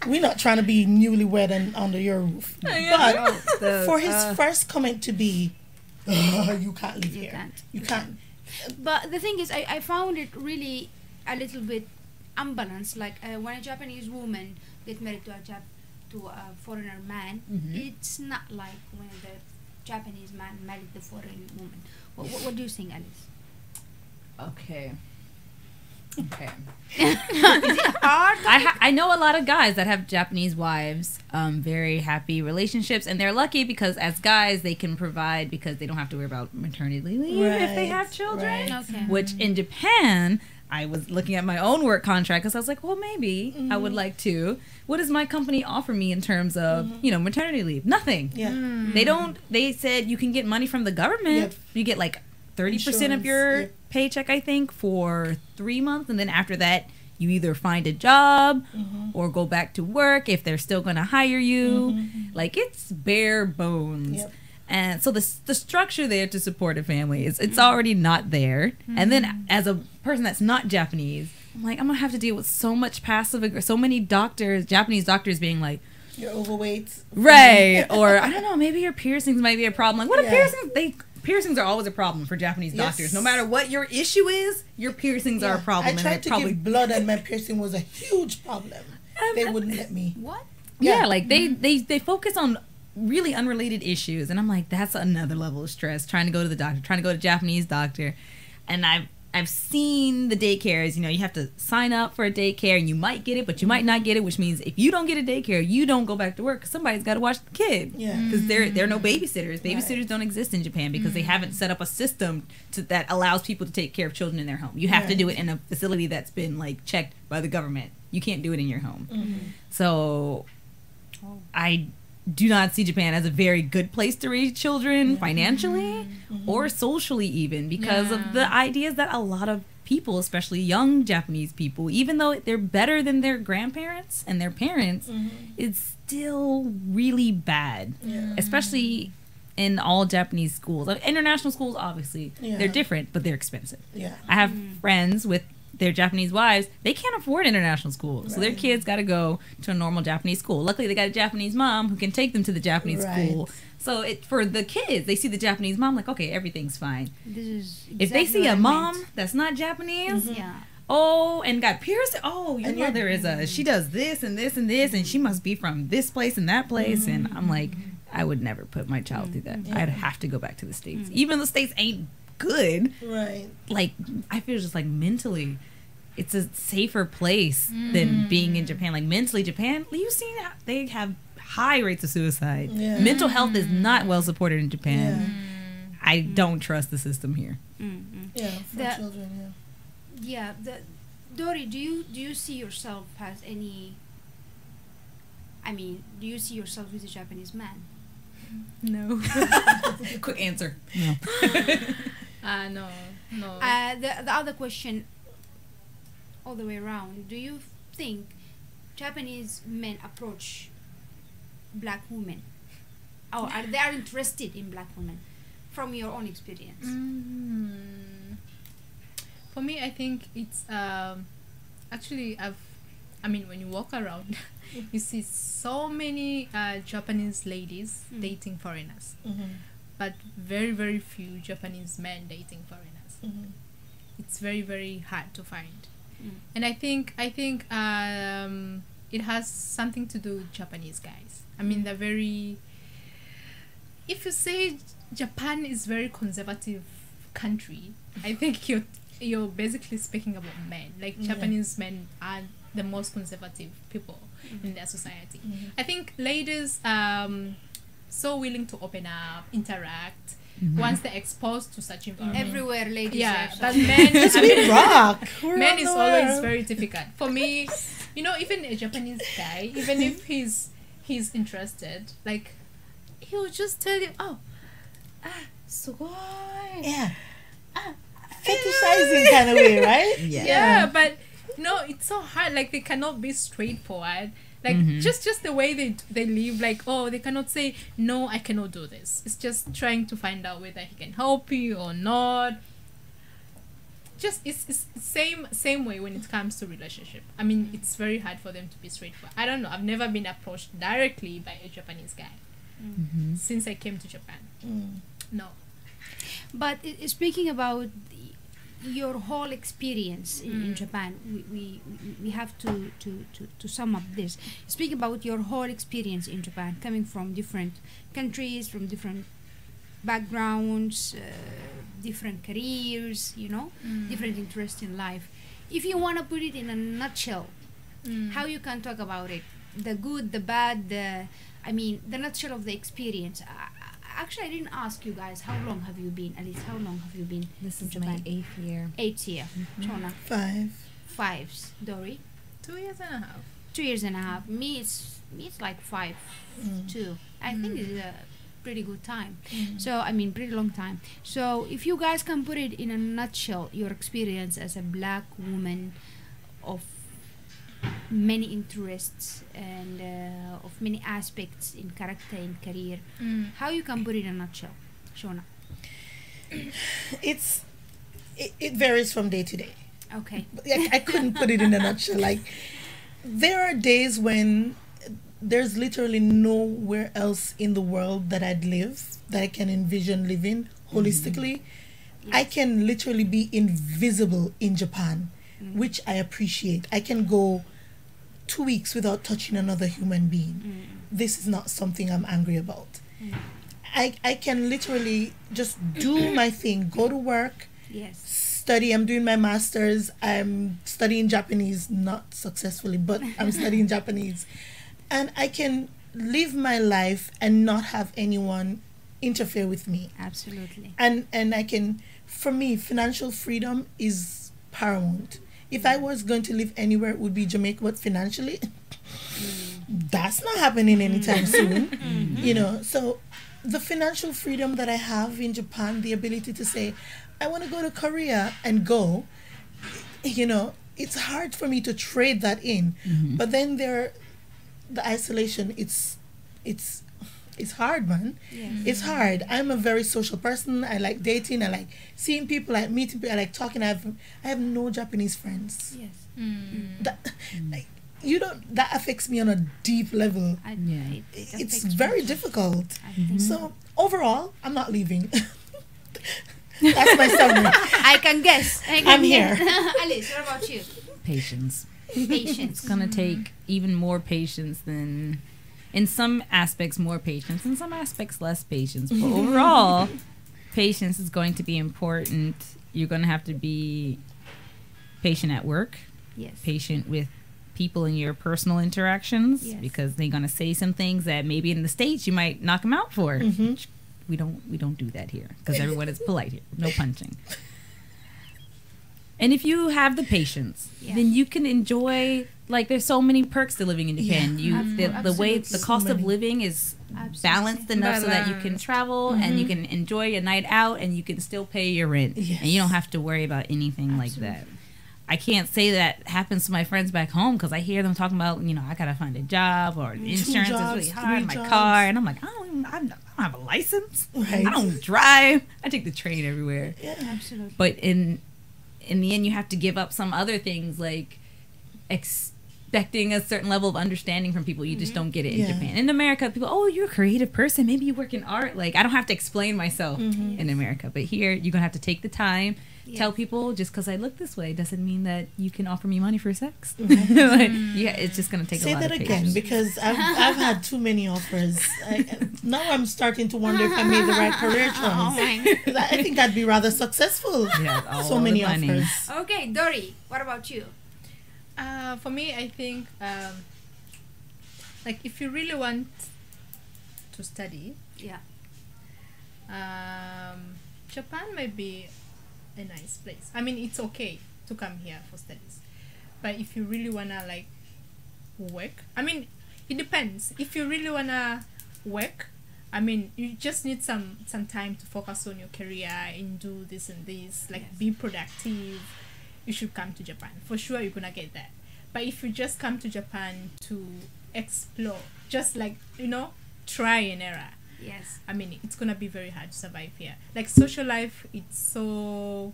we're not trying to be newlywed and under your roof. But for his first comment to be, you can't live here. You can't. But the thing is, I found it really a little bit unbalanced. Like, when a Japanese woman gets married to a foreigner man, it's not like when the Japanese man married the foreign woman. What do you think, Alice? Okay. Is it hard? I know a lot of guys that have Japanese wives, very happy relationships, and they're lucky because as guys they can provide because they don't have to worry about maternity leave if they have children. Right. Okay. Which in Japan, I was looking at my own work contract because I was like, well, maybe I would like to. What does my company offer me in terms of maternity leave? Nothing. Yeah. They don't. They said you can get money from the government. Yep. You get like 30% of your paycheck, I think, for 3 months, and then after that you either find a job or go back to work if they're still going to hire you. Like, it's bare bones. Yep. And so the structure there to support a family is it's already not there. And then as a person that's not Japanese, I'm like, I'm gonna have to deal with so much so many doctors, Japanese doctors being like, you're overweight, right? Or I don't know, maybe your piercings might be a problem. Like, what are piercings? Piercings are always a problem for Japanese doctors. No matter what your issue is, your piercings are a problem. I tried to give blood and my piercing was a huge problem. They wouldn't let me. What? Yeah, like they focus on really unrelated issues, and I'm like, that's another level of stress. Trying to go to the doctor, trying to go to a Japanese doctor, and I I've seen the daycares. You know, you have to sign up for a daycare, and you might get it, but you might not get it. Which means if you don't get a daycare, you don't go back to work because somebody's got to watch the kid. Yeah. Because there are no babysitters. Babysitters don't exist in Japan because they haven't set up a system that allows people to take care of children in their home. You have to do it in a facility that's been like checked by the government. You can't do it in your home. So I do not see Japan as a very good place to raise children financially or socially, even because of the ideas that a lot of people, especially young Japanese people, even though they're better than their grandparents and their parents, it's still really bad, especially in all Japanese schools. International schools, obviously, they're different, but they're expensive. I have friends with their Japanese wives, they can't afford international schools. So their kids got to go to a normal Japanese school. Luckily, they got a Japanese mom who can take them to the Japanese school. So for the kids, they see the Japanese mom like, okay, everything's fine. This is If they exactly see a what I mom meant. that's not Japanese, Yeah. oh, and got pierced, oh, your And you're- mother is she does this and this and this, and she must be from this place and that place. And I'm like, I would never put my child through that. I'd have to go back to the States. Even the States ain't good. Right. Like, I feel just like mentally it's a safer place than being in Japan. Like, mentally, Japan, you've seen how they have high rates of suicide. Mental health is not well supported in Japan. I don't trust the system here. Yeah, for The- children, Yeah. Dori, do you see yourself as any? I mean, do you see yourself with a Japanese man? No. Quick answer. No. No. No. The other question, all the way around, do you think Japanese men approach black women, or are they interested in black women, from your own experience? For me, I think it's actually when you walk around, you see so many Japanese ladies dating foreigners, but very, very few Japanese men dating foreigners. It's very, very hard to find. And I think it has something to do with Japanese guys. I mean, they're very. If you say Japan is very conservative country, I think you're basically speaking about men. Like, Japanese men are the most conservative people in their society. I think ladies so willing to open up, interact. Once they're exposed to such environment. Everywhere, ladies. Yeah, have but some- men, We rock. We're men on is the always world. very difficult. For me, even a Japanese guy, even if he's interested, like, he will just tell you, oh, sugoi. Yeah. Fetishizing kind of way, right? Yeah, but no, it's so hard. Like, they cannot be straightforward. Like, just the way they live, like, oh, they cannot say, no, I cannot do this. It's just trying to find out whether he can help you or not. Just, it's same way when it comes to relationship. I mean, it's very hard for them to be straightforward. I don't know. I've never been approached directly by a Japanese guy since I came to Japan. No. But speaking about your whole experience in Japan, we have to sum up this. Speak about your whole experience in Japan, coming from different countries, from different backgrounds, different careers, different interests in life. If you want to put it in a nutshell, how you can talk about it, the good, the bad, the nutshell of the experience. Actually, I didn't ask you guys, how long have you been? At least, how long have you been? This in is Japan? my 8th year. 8 year. Chona. 5. 5s. Dori. 2 years and a half. 2 years and a half. Me, it's like 5 too. I think it's a pretty good time. So, pretty long time. So, if you guys can put it in a nutshell, your experience as a black woman of many interests and of many aspects in character and career, how you can put it in a nutshell, Shona? It varies from day to day. Okay. I couldn't put it in a nutshell. Like, there are days when there's literally nowhere else in the world that I'd live, that I can envision living holistically. I can literally be invisible in Japan, which I appreciate. I can go 2 weeks without touching another human being. This is not something I'm angry about. I can literally just do my thing, go to work, Yes. study. I'm doing my master's. I'm studying Japanese, not successfully, but I'm studying Japanese. And I can live my life and not have anyone interfere with me. Absolutely. And I can, for me, financial freedom is paramount. If I was going to live anywhere, it would be Jamaica, but financially, that's not happening anytime soon. You know, so the financial freedom that I have in Japan, the ability to say, I want to go to Korea and go, you know, it's hard for me to trade that in. But then the isolation, it's hard, man. Yes. It's hard. I'm a very social person. I like dating. I like seeing people. I like meeting people. I like talking. I have no Japanese friends. Yes. That, like, you don't. That affects me on a deep level. It's affects very me. difficult. I think So overall, I'm not leaving. That's my summary. I can guess. I'm here. Alice, what about you? Patience. Patience. It's gonna take even more patience than, in some aspects, more patience. In some aspects, less patience. But overall, patience is going to be important. You're gonna have to be patient at work. Yes. Patient with people in your personal interactions, Yes. because they're gonna say some things that maybe in the States you might knock them out for. We don't do that here because everyone is polite here. No punching. And if you have the patience, then you can enjoy, like, there's so many perks to living in Japan. The way the cost of living is balanced enough so that you can travel and you can enjoy a night out and you can still pay your rent. Yes. And you don't have to worry about anything like that. I can't say that happens to my friends back home because I hear them talking about, you know, I gotta find a job or insurance is really hard, my car, and I'm like, I don't have a license. Right. I don't drive. I take the train everywhere. Absolutely. But in the end, you have to give up some other things, like expecting a certain level of understanding from people. You just don't get it in Japan. In America, people, oh, you're a creative person. Maybe you work in art. Like, I don't have to explain myself in America. But here, you're going to have to take the time. Tell people, just because I look this way doesn't mean that you can offer me money for sex. Like, it's just going to take a lot of patience. Say that again, because I've had too many offers. Now I'm starting to wonder if I made the right career choice. 'Cause I think I'd be rather successful. So many offers. Okay, Dory, what about you? For me, I think, like, if you really want to study, Japan might be a nice place. I mean, it's okay to come here for studies, but if you really wanna, like, work, I mean, it depends. If you really wanna work, I mean, you just need some time to focus on your career and do this and this, like, be productive. You should come to Japan for sure. You're gonna get that. But if you just come to Japan to explore, just, like, you know, try and error, Yes. I mean, it's gonna be very hard to survive here. Like, social life, it's so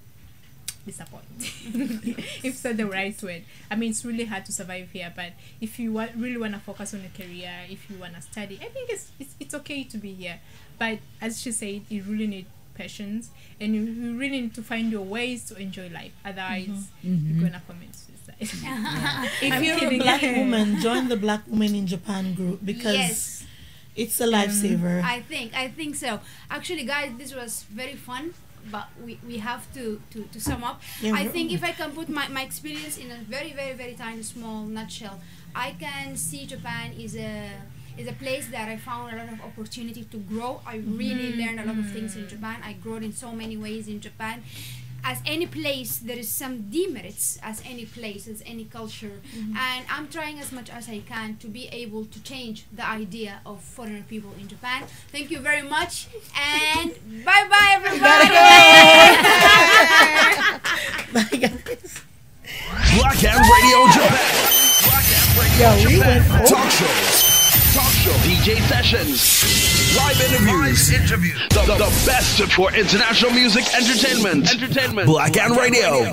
disappointing. If that's the right word. I mean, it's really hard to survive here. But if you really wanna focus on your career, if you wanna study, I think it's okay to be here. But as she said, you really need patience, and you really need to find your ways to enjoy life. Otherwise, you're gonna commit suicide. If you're a black woman, join the Black Women in Japan group, because it's a lifesaver. I think so. Actually, guys, this was very fun, but we have to sum up. I think if I can put my experience in a very, very, very tiny, small nutshell, I can see Japan is a place that I found a lot of opportunity to grow. I really learned a lot of things in Japan. I grew in so many ways in Japan. As any place, there is some demerits, as any place, as any culture. And I'm trying as much as I can to be able to change the idea of foreigner people in Japan. Thank you very much, and bye-bye, everybody! Bye, guys. Blackan Radio Japan. Blackan Radio Japan. Talk shows. DJ sessions. Live interviews. The best for international music entertainment. Blackan Radio.